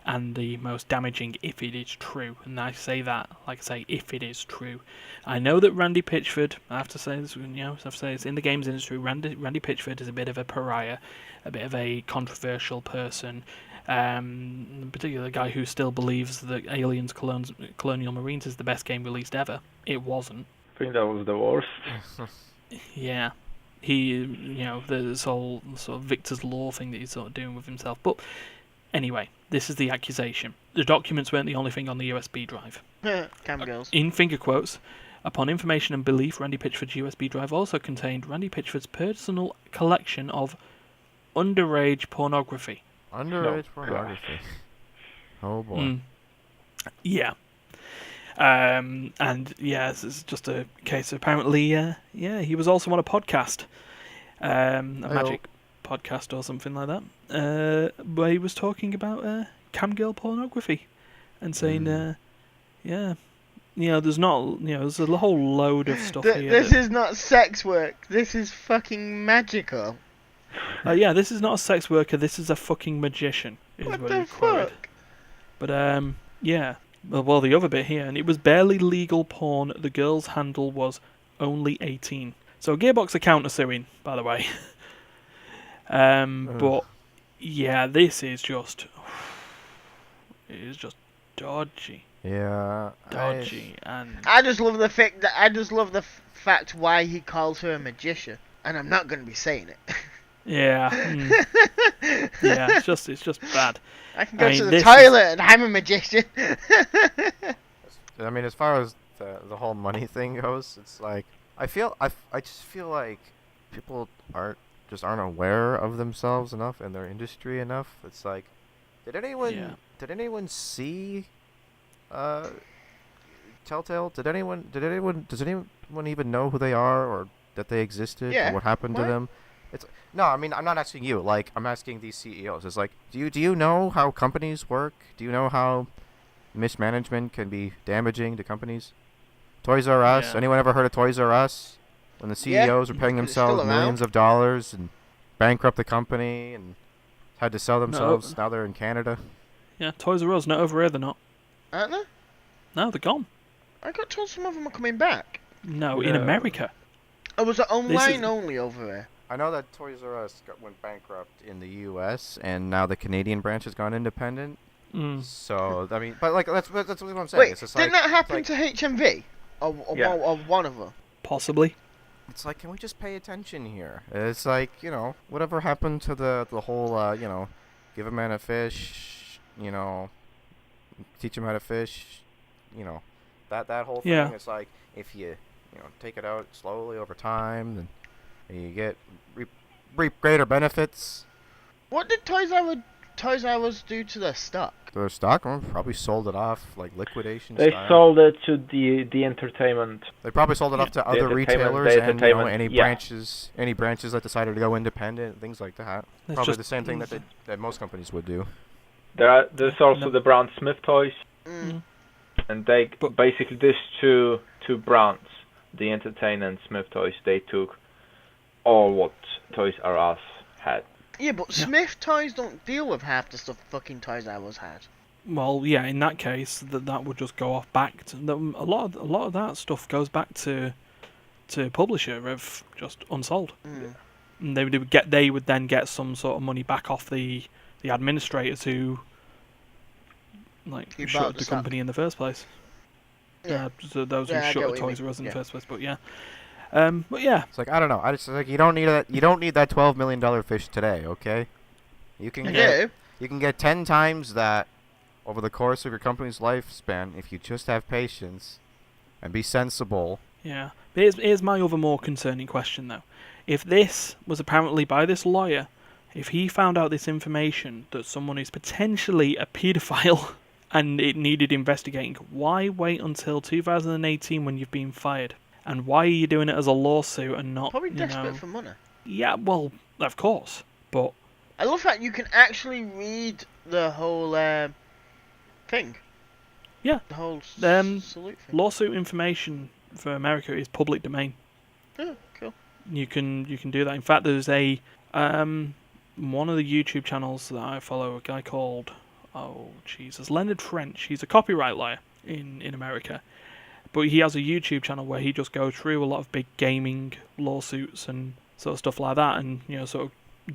and the most damaging if it is true. And I say that, like I say, if it is true. I know that Randy Pitchford, I have to say this, it's in the games industry. Randy Pitchford is a bit of a pariah, a bit of a controversial person. Particularly the guy who still believes that Aliens Colonial Marines is the best game released ever. It wasn't. I think that was the worst. Yeah. This whole sort of Victor's Law thing that he's sort of doing with himself. But anyway, this is the accusation. The documents weren't the only thing on the USB drive. Cam girls. In finger quotes, upon information and belief, Randy Pitchford's USB drive also contained Randy Pitchford's personal collection of underage pornography. Underage pornography. Oh boy. Yeah. And yeah, this is just a case. Apparently, he was also on a podcast, a magic podcast or something like that, where he was talking about camgirl pornography, and saying, there's a whole load of stuff here. This is not sex work. This is fucking magical. This is not a sex worker. This is a fucking magician. What the fuck? But well, the other bit here, and it was barely legal porn. The girl's handle was only 18. So Gearbox are counter-suing, by the way. But yeah, this is just, it is just dodgy. Yeah, dodgy, and I just love the fact why he calls her a magician, and I'm not going to be saying it. Yeah. Yeah, it's just bad. I can go to the toilet and I'm a magician. I mean, as far as the whole money thing goes, it's like I just feel like people aren't aware of themselves enough and their industry enough. It's like, did anyone see Telltale? Does anyone even know who they are or that they existed or what happened to them? No, I mean, I'm not asking you. Like, I'm asking these CEOs. It's like, do you know how companies work? Do you know how mismanagement can be damaging to companies? Toys R Us. Yeah. Anyone ever heard of Toys R Us? When the CEOs were paying themselves millions of dollars and bankrupt the company and had to sell themselves. Now they're in Canada. Yeah, Toys R Us, not over here, they're not. Aren't they? No, they're gone. I got told some of them are coming back. No, in America. Oh, was it online only over there? I know that Toys R Us went bankrupt in the U.S. and now the Canadian branch has gone independent. So I mean, but like that's what I'm saying. Wait, it's just didn't like, that happen to HMV? Or one of them? Possibly. It's like, can we just pay attention here? It's like, whatever happened to the whole give a man a fish, teach him how to fish, that whole thing. Yeah. It's like if you take it out slowly over time, then you get reap greater benefits. What did Toys R Us do to their stock? Their stock probably sold it off, like liquidation They style. sold it to the entertainment. They probably sold it off to other retailers and any branches that decided to go independent, things like that. That's Probably the same thing that most companies would do. There's also the brand Smith Toys, and basically these two brands, the Entertain and Smith Toys, they took all what Toys R Us had. Yeah, but Smith Toys don't deal with half the stuff fucking Toys R Us had. Well, yeah, in that case, that would just go off back to a lot of that stuff goes back to publisher of just unsold. And they would then get some sort of money back off the administrators who shut the company in the first place. Yeah. So those who shut the Toys R Us in the first place. But yeah. It's like, I don't know. I just like, you don't need that $12 million fish today, okay? You can get 10 times that over the course of your company's lifespan if you just have patience and be sensible Yeah. But here's my other more concerning question, though. If this was apparently by this lawyer, if he found out this information that someone is potentially a paedophile and it needed investigating, why wait until 2018 when you've been fired? And why are you doing it as a lawsuit and not, Probably desperate for money. Yeah, well, of course. But I love that you can actually read the whole thing. Yeah. The whole salute thing. Lawsuit information for America is public domain. Yeah, cool. You can do that. In fact, there's a one of the YouTube channels that I follow, a guy called Leonard French. He's a copyright lawyer in America, but he has a YouTube channel where he just goes through a lot of big gaming lawsuits and sort of stuff like that, and sort of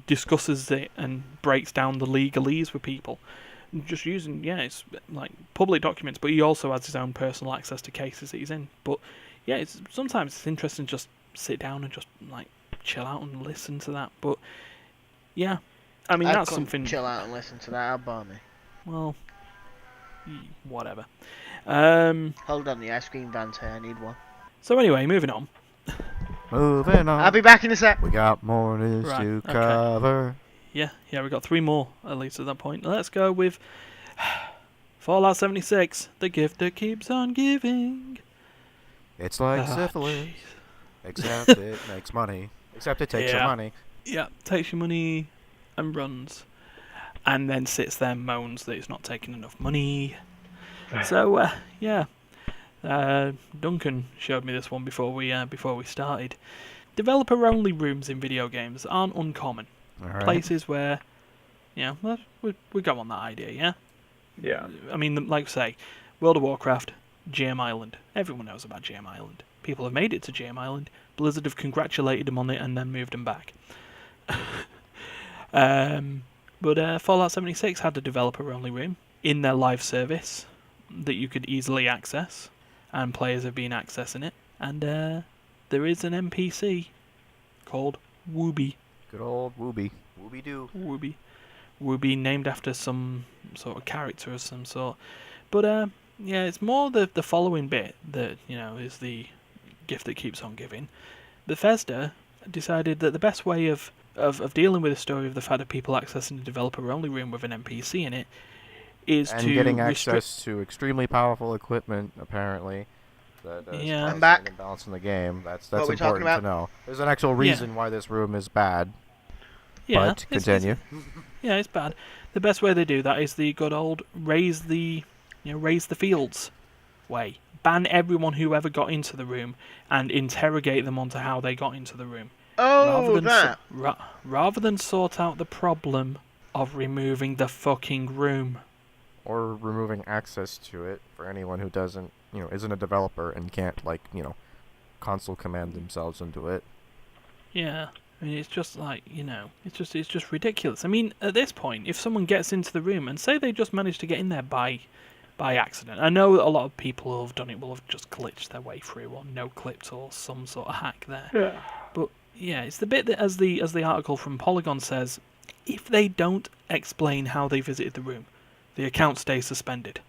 discusses it and breaks down the legalese with people. Just using, it's like public documents, but he also has his own personal access to cases that he's in. But yeah, sometimes it's interesting to just sit down and just like chill out and listen to that. But yeah, I mean that's something. Chill out and listen to that. I'll bar me. Well, whatever. Hold on, the ice cream van's here. I need one. So anyway, moving on. Moving on. I'll be back in a sec. We got more news to cover. Yeah, we've got 3 more, at least at that point. Let's go with Fallout 76, the gift that keeps on giving. It's like syphilis, except it makes money. Except it takes your money. Yeah, takes your money and runs. And then sits there and moans that it's not taking enough money. So, Duncan showed me this one before we started. Developer-only rooms in video games aren't uncommon. Right. Places where, we go on that idea, yeah? Yeah. I mean, like say, World of Warcraft, GM Island. Everyone knows about GM Island. People have made it to GM Island. Blizzard have congratulated them on it and then moved them back. But Fallout 76 had a developer-only room in their live service that you could easily access, and players have been accessing it. And there is an NPC called Wooby. Good old Wooby. Wooby-doo. Wooby, named after some sort of character of some sort. But it's more the following bit that is the gift that keeps on giving. Bethesda decided that the best way of dealing with the story of the fact that people accessing the developer-only room with an NPC in it is to getting access to extremely powerful equipment, apparently. That I'm back. Balance in the game. That's what important to know. There's an actual reason why this room is bad. Yeah, but continue. It's bad. The best way they do that is the good old raise the fields way. Ban everyone who ever got into the room and interrogate them onto how they got into the room. Oh, rather than sort out the problem of removing the fucking room. Or removing access to it for anyone who doesn't, isn't a developer and can't, console command themselves into it. Yeah. I mean, it's just like, it's just ridiculous. I mean, at this point, if someone gets into the room and say they just managed to get in there by accident, I know that a lot of people who have done it will have just glitched their way through or no-clipped or some sort of hack there. Yeah. But yeah, it's the bit that, as the article from Polygon says, if they don't explain how they visited the room, the account stays suspended.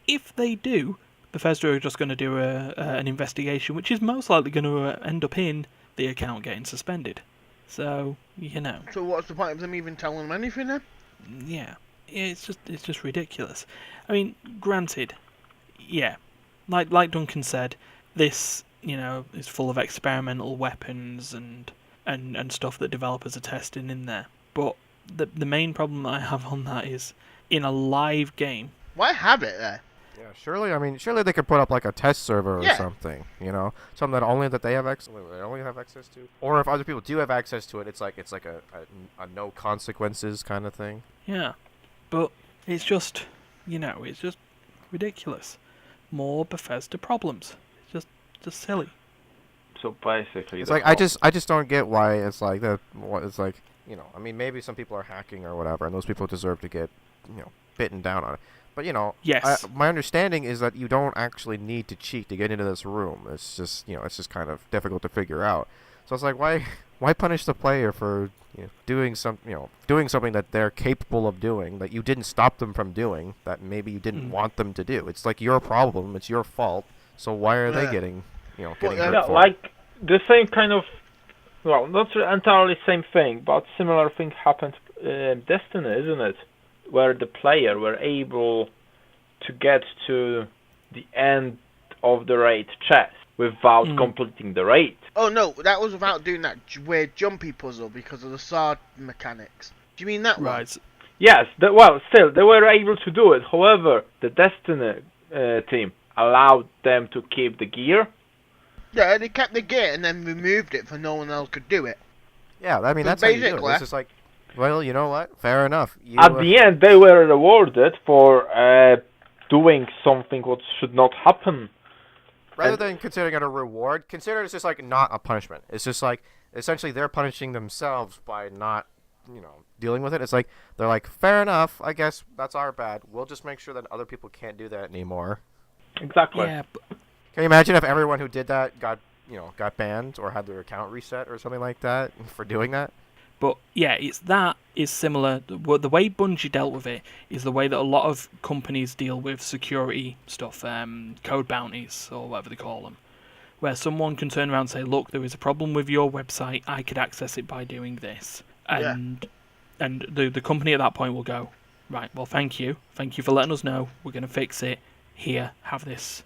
If they do, Bethesda are just going to do an investigation, which is most likely going to end up in the account getting suspended. So, So what's the point of them even telling them anything then? Yeah, it's just ridiculous. I mean, granted, like Duncan said, this is full of experimental weapons and stuff that developers are testing in there. But the main problem that I have on that is in a live game. Why have it there? Yeah, surely they could put up like a test server or something, something that only they have access to. Or if other people do have access to it, it's like a no consequences kind of thing. Yeah, but it's just it's just ridiculous. More Bethesda problems. It's just silly. So basically, it's like I just don't get why it's like that. It's like I mean, maybe some people are hacking or whatever, and those people deserve to get bitten down on it. But yes. My understanding is that you don't actually need to cheat to get into this room. It's just it's just kind of difficult to figure out. So it's like why punish the player for doing something that they're capable of doing that you didn't stop them from doing, that maybe you didn't want them to do. It's like your problem. It's your fault. So why are they Yeah. getting, getting Yeah, hurt for it? like the same kind of, well, not entirely same thing, but similar thing happened in Destiny, isn't it? Where the player were able to get to the end of the raid chest without completing the raid. Oh no, that was without doing that weird jumpy puzzle because of the sword mechanics. Do you mean that one? Right. Yes, well, still, they were able to do it. However, the Destiny team allowed them to keep the gear. Yeah, they kept the gear and then removed it so no one else could do it. Yeah, I mean, So that's how you do it. basically- It's just like, well, you know what? Fair enough. At the end, they were rewarded for doing something what should not happen. Rather than considering it a reward, consider it's just like not a punishment. It's just like, essentially they're punishing themselves by not, dealing with it. It's like, they're like, fair enough, I guess that's our bad. We'll just make sure that other people can't do that anymore. Exactly. Yeah, but Can you imagine if everyone who did that got banned or had their account reset or something like that for doing that? But yeah, that is similar. The way Bungie dealt with it is the way that a lot of companies deal with security stuff, code bounties or whatever they call them, where someone can turn around and say, "Look, there is a problem with your website. I could access it by doing this," and the company at that point will go, "Right, well, thank you for letting us know. We're going to fix it. Here, have this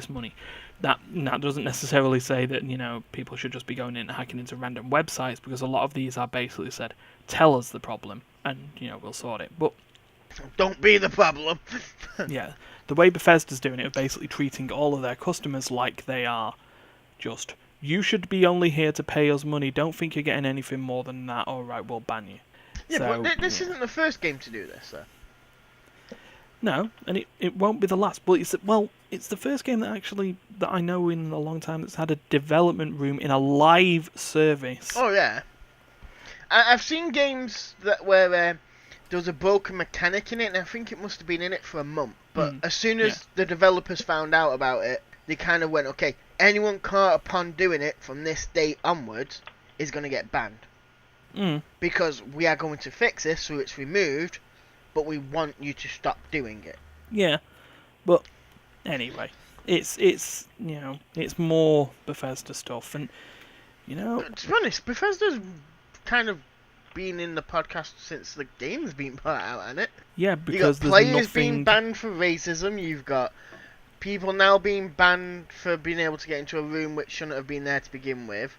money." That doesn't necessarily say that people should just be going in and hacking into random websites, because a lot of these are basically said, tell us the problem and we'll sort it. But Don't be the problem. yeah, the way Bethesda's doing it of basically treating all of their customers like they are just, you should be only here to pay us money. Don't think you're getting anything more than that. All right, we'll ban you. Yeah, So, but this isn't the first game to do this, though. No, and it won't be the last. But it's the first game that I know in a long time that's had a development room in a live service. Oh yeah, I've seen games where there was a broken mechanic in it, and I think it must have been in it for a month. But as soon as the developers found out about it, they kind of went, okay, anyone caught upon doing it from this date onwards is going to get banned. Because we are going to fix this so it's removed, but we want you to stop doing it. Yeah, but anyway, it's more Bethesda stuff, and To be honest, Bethesda's kind of been in the podcast since the game's been put out, hasn't it? yeah, You because got there's players being nothing. banned for racism. You've got people now being banned for being able to get into a room which shouldn't have been there to begin with.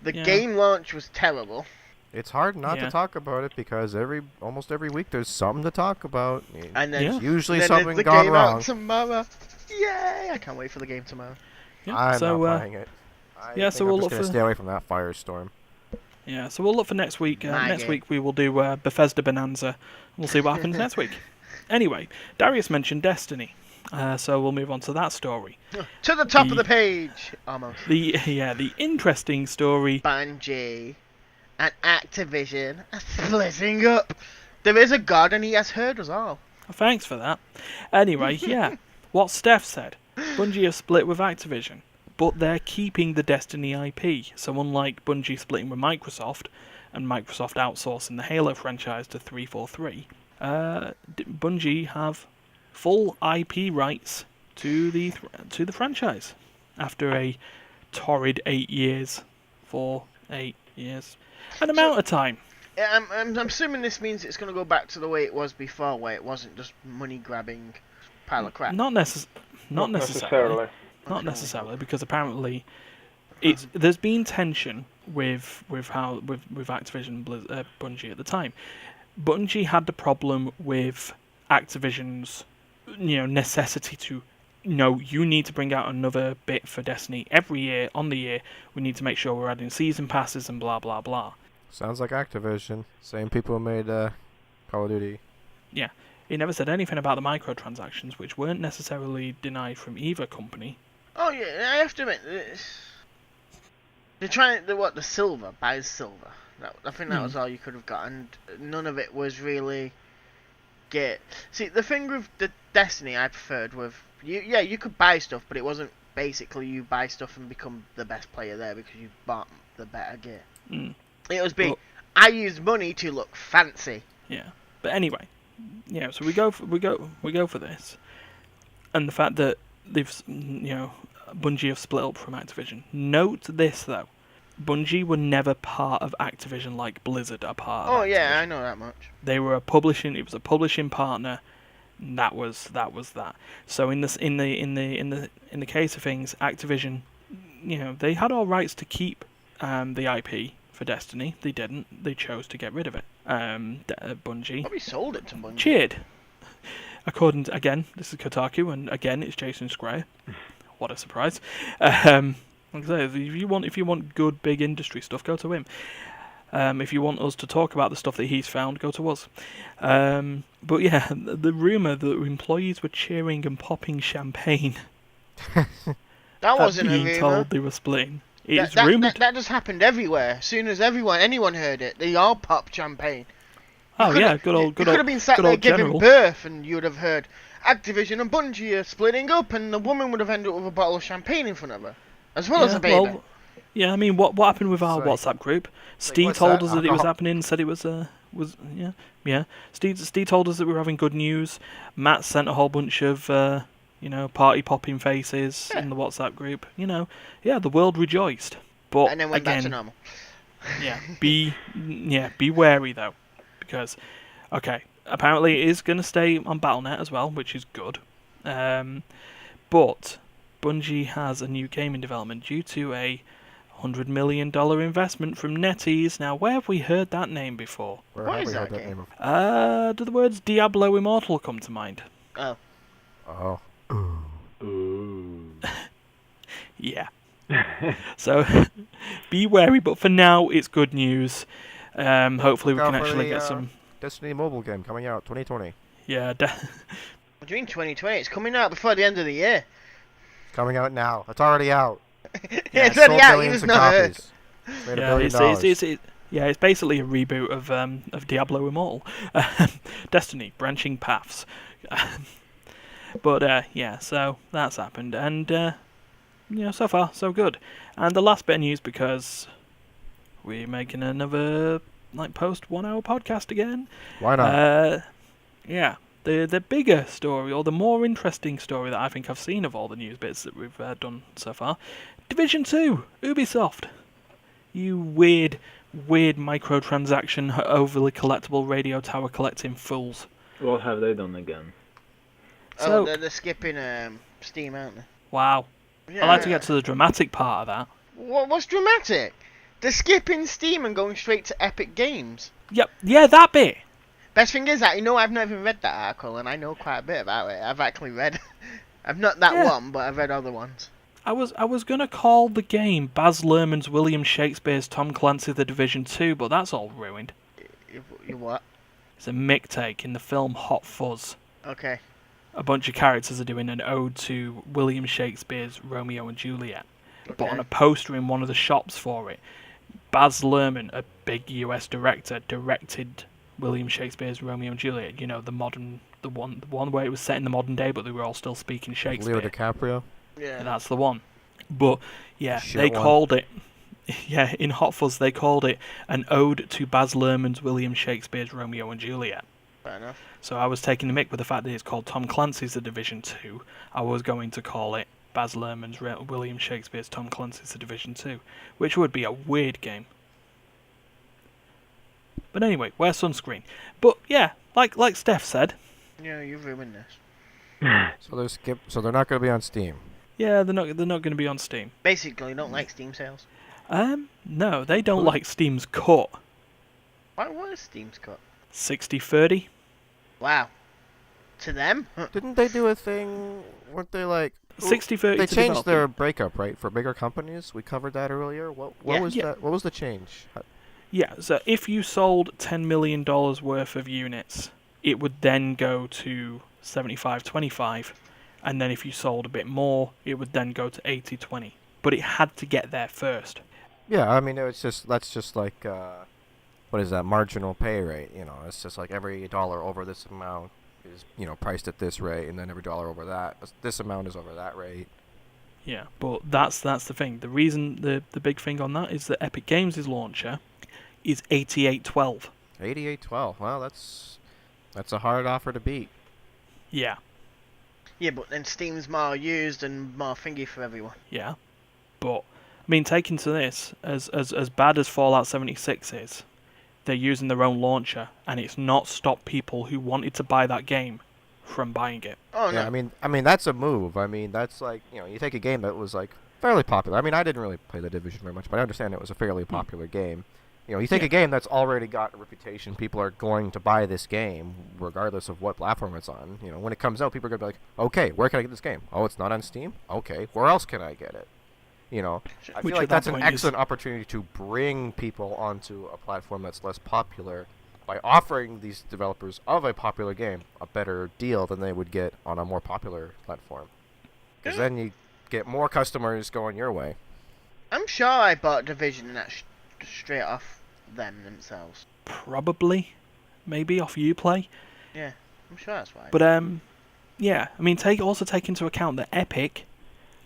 The game launch was terrible. It's hard not to talk about it because almost every week there's something to talk about. And then There's usually then something the gone game wrong. out tomorrow. Yay! I can't wait for the game tomorrow. Yeah, I'm so not playing it. so we'll I'm look just gonna for stay away from that firestorm. yeah, so we'll look for next week. Next game. week we will do Bethesda Bonanza. We'll see what happens next week. Anyway, Darius mentioned Destiny, so we'll move on to that story. To the top of the page, almost. The interesting story. Bungie and Activision are splitting up. There is a god and he has heard us all. Thanks for that. Anyway, yeah, what Steph said. Bungie have split with Activision, but they're keeping the Destiny IP. So unlike Bungie splitting with Microsoft, and Microsoft outsourcing the Halo franchise to 343, Bungie have full IP rights to the franchise after a torrid 8 years. An amount of time. Yeah, I'm assuming this means it's going to go back to the way it was before, where it wasn't just money grabbing pile of crap. Not necessarily. Not necessarily, because apparently there's been tension with Activision Bungie at the time. Bungie had the problem with Activision's necessity to you need to bring out another bit for Destiny every year on the year. We need to make sure we're adding season passes and blah blah blah. Sounds like Activision. Same people who made Call of Duty. Yeah, it never said anything about the microtransactions, which weren't necessarily denied from either company. Oh yeah, I have to admit, they're trying the silver, buy silver. I think that was all you could have got, and none of it was really See, the thing with the Destiny I preferred with you could buy stuff, but it wasn't basically you buy stuff and become the best player there because you bought the better gear. It was I use money to look fancy. Yeah, but anyway, so we go for this, and the fact that they've Bungie have split up from Activision. Note this, though. Bungie were never part of Activision like Blizzard are part of Activision. Oh yeah, I know that much. They were it was a publishing partner. And that was that. So in the case of things, Activision, they had all rights to keep the IP for Destiny. They didn't. They chose to get rid of it. Bungie Probably sold it to Bungie. cheered. According to, again, this is Kotaku, and again, it's Jason Schreier. What a surprise! Like I say, if you want good big industry stuff, go to him. If you want us to talk about the stuff that he's found, go to us. But yeah, the rumour that employees were cheering and popping champagne. That wasn't a being rumour. told they were splitting. It's that, rumoured. that just happened everywhere. As soon as anyone heard it, they all popped champagne. Oh yeah, good You old could have been sat good there old giving general. birth, and you would have heard Activision and Bungie are splitting up, and the woman would have ended up with a bottle of champagne in front of her, as well as a baby. Well, yeah, I mean, what happened with our Sorry. WhatsApp group? Steve what's told that? us that it was happening. Said it was yeah. Steve told us that we were having good news. Matt sent a whole bunch of party popping faces in the WhatsApp group. The world rejoiced. But And then went again, back to normal. yeah, be wary though, because apparently it is going to stay on Battle.net as well, which is good. But Bungie has a new game in development due to a $100 million investment from NetEase. Now, where have we heard that name before? Where What have is we heard that that game? name before? Do the words Diablo Immortal come to mind? Oh. Oh. Ooh. Yeah. So, be wary, but for now, it's good news. Hopefully we Look can out for actually the, get some... Destiny mobile game coming out 2020. Yeah, What do you mean 2020? It's coming out before the end of the year. Coming out now. It's already out. Yeah, it's Sold already out. You millions just of not heard. copies. It's made $1 yeah, billion. it's basically a reboot of Diablo Immortal. Destiny, branching paths. But so that's happened, and so far so good. And the last bit of news, because we're making another post 1 hour podcast again. Why not? The bigger story, or the more interesting story that I think I've seen of all the news bits that we've done so far, Division 2, Ubisoft. You weird microtransaction, overly collectible radio tower collecting fools. What have they done again? So- They're skipping Steam, aren't they? Wow. Yeah. I'd like to get to the dramatic part of that. What's dramatic? They're skipping Steam and going straight to Epic Games. Yep, yeah, that bit. Best thing is that, I've not even read that article, and I know quite a bit about it. I've actually read... I've not that one, but I've read other ones. I was gonna call the game Baz Luhrmann's William Shakespeare's Tom Clancy The Division 2, but that's all ruined. You what? It's a mick take in the film Hot Fuzz. Okay. A bunch of characters are doing an ode to William Shakespeare's Romeo and Juliet. But on a poster in one of the shops for it, Baz Luhrmann, a big US director, directed William Shakespeare's Romeo and Juliet. The one where it was set in the modern day, but they were all still speaking Shakespeare. Leo DiCaprio. Yeah. And that's the one. But yeah, Shit they one. called it. Yeah, in Hot Fuzz they called it an ode to Baz Luhrmann's William Shakespeare's Romeo and Juliet. Fair enough. So I was taking the mick with the fact that it's called Tom Clancy's The Division 2. I was going to call it Baz Luhrmann's William Shakespeare's Tom Clancy's The Division 2, which would be a weird game. But anyway, wear sunscreen. But yeah, like Steph said, Yeah, you've ruined this. So they're not going to be on Steam. yeah, they're not going to be on Steam. Basically, don't like Steam sales. No, they don't like Steam's cut. What is Steam's cut? 60/30. Wow. To them? Didn't they do a thing? Weren't they like 60/30. they to changed their developing. breakup, right, for bigger companies? We covered that earlier. What Yeah. was Yeah. that? What was the change? Yeah, so if you sold $10 million worth of units, it would then go to 75/25, and then if you sold a bit more, it would then go to 80/20. But it had to get there first. Yeah, I mean that's just like what is that, marginal pay rate? It's just like every dollar over this amount is priced at this rate, and then every dollar over that, this amount is over that rate. Yeah, but that's the thing. The reason the big thing on that is that Epic Games' launcher is 8812. 8812. Well, that's a hard offer to beat. Yeah. Yeah, but then Steam's more used and more thingy for everyone. Yeah, but I mean, taken to this, as bad as Fallout 76 is, they're using their own launcher, and it's not stopped people who wanted to buy that game from buying it. Oh Yeah, no. I mean that's a move. I mean that's like, you take a game that was like fairly popular. I mean, I didn't really play The Division very much, but I understand it was a fairly popular game. You take a game that's already got a reputation, people are going to buy this game regardless of what platform it's on. When it comes out, people are going to be like, okay, where can I get this game? Oh, it's not on Steam? Okay, where else can I get it? I Which feel like at that that's an point excellent opportunity to bring people onto a platform that's less popular by offering these developers of a popular game a better deal than they would get on a more popular platform. Because then you get more customers going your way. I'm sure I bought Division and that's straight off them themselves. Probably, maybe off Uplay. Yeah, I'm sure that's why. But yeah. I mean, also take into account that Epic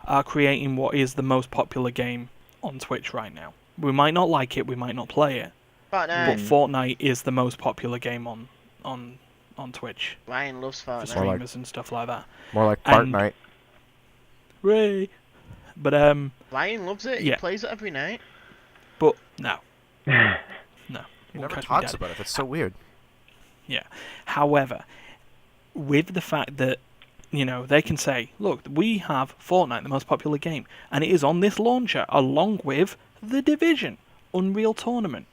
are creating what is the most popular game on Twitch right now. We might not like it, we might not play it, but Fortnite is the most popular game on Twitch Ryan loves for Fortnite. streamers and stuff like that. More like Fortnite. Ray. But Ryan loves it. Yeah. He plays it every night. but no, He won't never catch me talks dead. about it. That's so weird. Yeah. However, with the fact that they can say, look, we have Fortnite, the most popular game, and it is on this launcher, along with The Division, Unreal Tournament,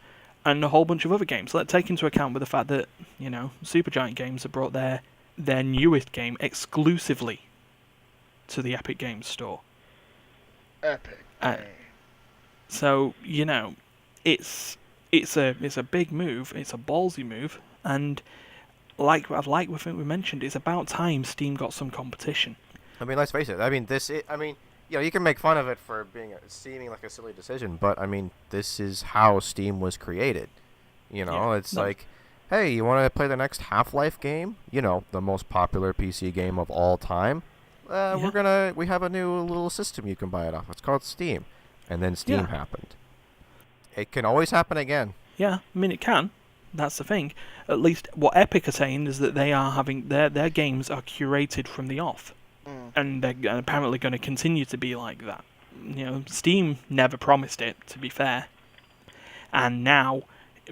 and a whole bunch of other games. Let's take into account with the fact that, Supergiant Games have brought their newest game exclusively to the Epic Games Store. Epic. So, it's a big move, it's a ballsy move, and like we think we mentioned, it's about time Steam got some competition. I mean, let's face it. I mean, you can make fun of it for seeming like a silly decision, but I mean, this is how Steam was created. It's like, hey, you want to play the next Half-Life game? The most popular PC game of all time. We have a new little system you can buy it off. It's called Steam, and then Steam happened. It can always happen again. Yeah, I mean it can. That's the thing. At least what Epic are saying is that they are having their games are curated from the off, and they're apparently going to continue to be like that. Steam never promised it, to be fair. And now,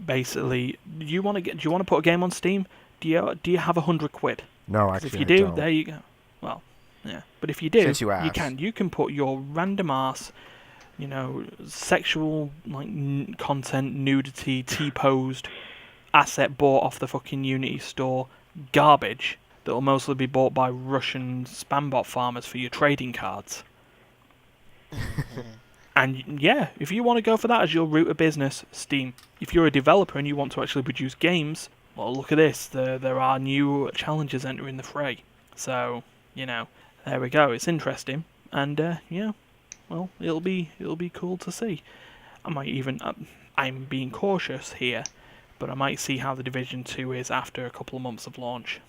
basically, do you want to put a game on Steam? Do you have £100? No, 'Cause actually, if you do, don't. there you go. Well, yeah, but if you do, Since you asked. you can put your random ass, sexual content, nudity, T-posed asset bought off the fucking Unity store garbage that'll mostly be bought by Russian spam bot farmers for your trading cards. And yeah, if you want to go for that as your route of business, Steam. If you're a developer and you want to actually produce games, well, look at this. There are new challenges entering the fray. So, there we go. It's interesting, and well, it'll be cool to see. I might even I'm being cautious here, but I might see how the Division 2 is after a couple of months of launch.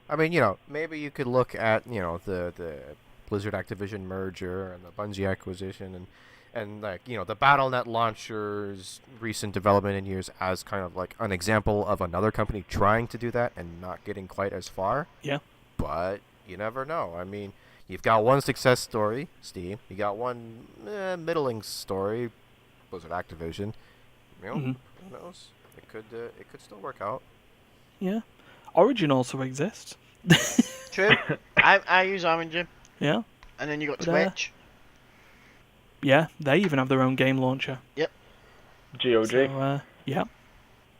I mean, maybe you could look at, the Blizzard Activision merger and the Bungie acquisition and like, the BattleNet launcher's recent development in years as kind of like an example of another company trying to do that and not getting quite as far. Yeah. But you never know. I mean, you've got one success story, Steam. You got one middling story, Blizzard Activision. Who knows? It could still work out. Yeah. Origin also exists. True. I use Origin. Yeah. And then you got But, Twitch. Yeah, they even have their own game launcher. Yep. GOG. So, yeah.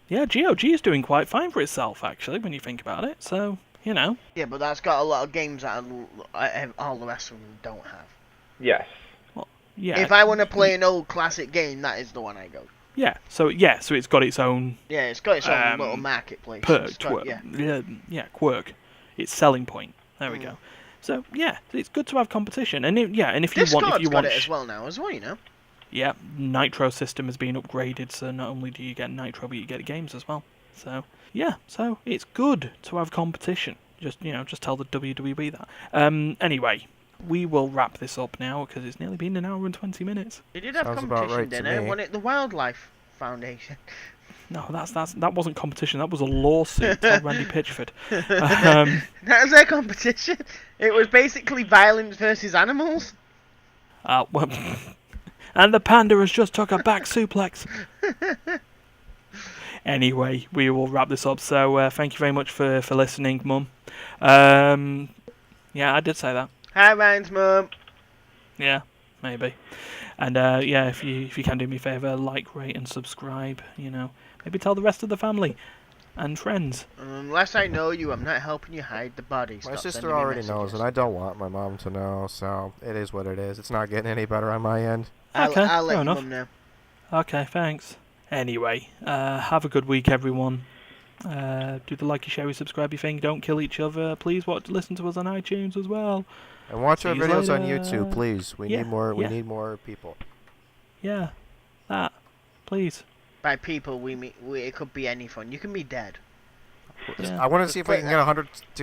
Yeah, GOG is doing quite fine for itself, actually, when you think about it. So, Yeah, but that's got a lot of games that all the rest of them don't have. Yes. Yeah. If I want to play an old classic game, that is the one I go. Yeah, so it's got its own Yeah, it's got its own little marketplace. It's got- quirk. Quirk. Its selling point. There we go. So yeah, it's good to have competition, and if you Discord's want got it as well. Yeah, Nitro system has been upgraded, so not only do you get Nitro, but you get games as well. So yeah, so it's good to have competition. Just tell the WWE that. Anyway, we will wrap this up now because it's nearly been an hour and 20 minutes. They did have Sounds about competition, right to didn't it? me. Wasn't it the wildlife foundation. No, that wasn't competition. That was a lawsuit. Told Randy Pitchford. That was their competition. It was basically violence versus animals. Well, and the panda has just took a back suplex. Anyway, we will wrap this up. So thank you very much for listening, Mum. Yeah, I did say that. Hi, Ryan's mum. Yeah, maybe. And yeah, if you can do me a favour, like, rate, and subscribe. You know, maybe tell the rest of the family and friends. Unless I know you, I'm not helping you hide the body. My Stop sister sending me already messages. knows, and I don't want my mom to know, so it is what it is. It's not getting any better on my end. Okay, I'll let fair your enough. mum know. Okay, thanks. Anyway, have a good week, everyone. Do the likey, share, subscribe thing. Don't kill each other. Please listen to us on iTunes as well. And watch our See you videos on later. YouTube, please. We Yeah, need more. We yeah. need more people. Yeah, that. Please. By people, it could be anyone. You can be dead. Yeah. I want to see if we can Wait, get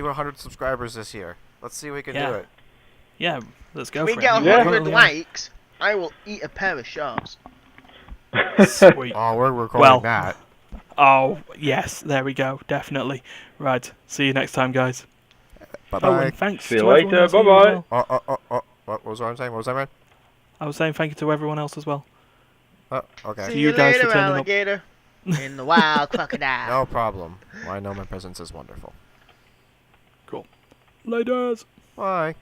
100 subscribers this year. Let's see if we can Yeah. do it. Yeah, let's go If we for get it. 100 Yeah. likes, I will eat a pair of sharks. Sweet. Oh, we're recording Well, that. Oh, yes, there we go, definitely. Right, see you next time, guys. Bye Oh, bye. and thanks See you to everyone later, else here as bye-bye. well. What was I saying? What was I, man? I was saying thank you to everyone else as well. Oh, okay. To See you you guys for later, turning up. alligator. In the wild crocodile. No problem. I know my presence is wonderful. Cool. Laters. Bye.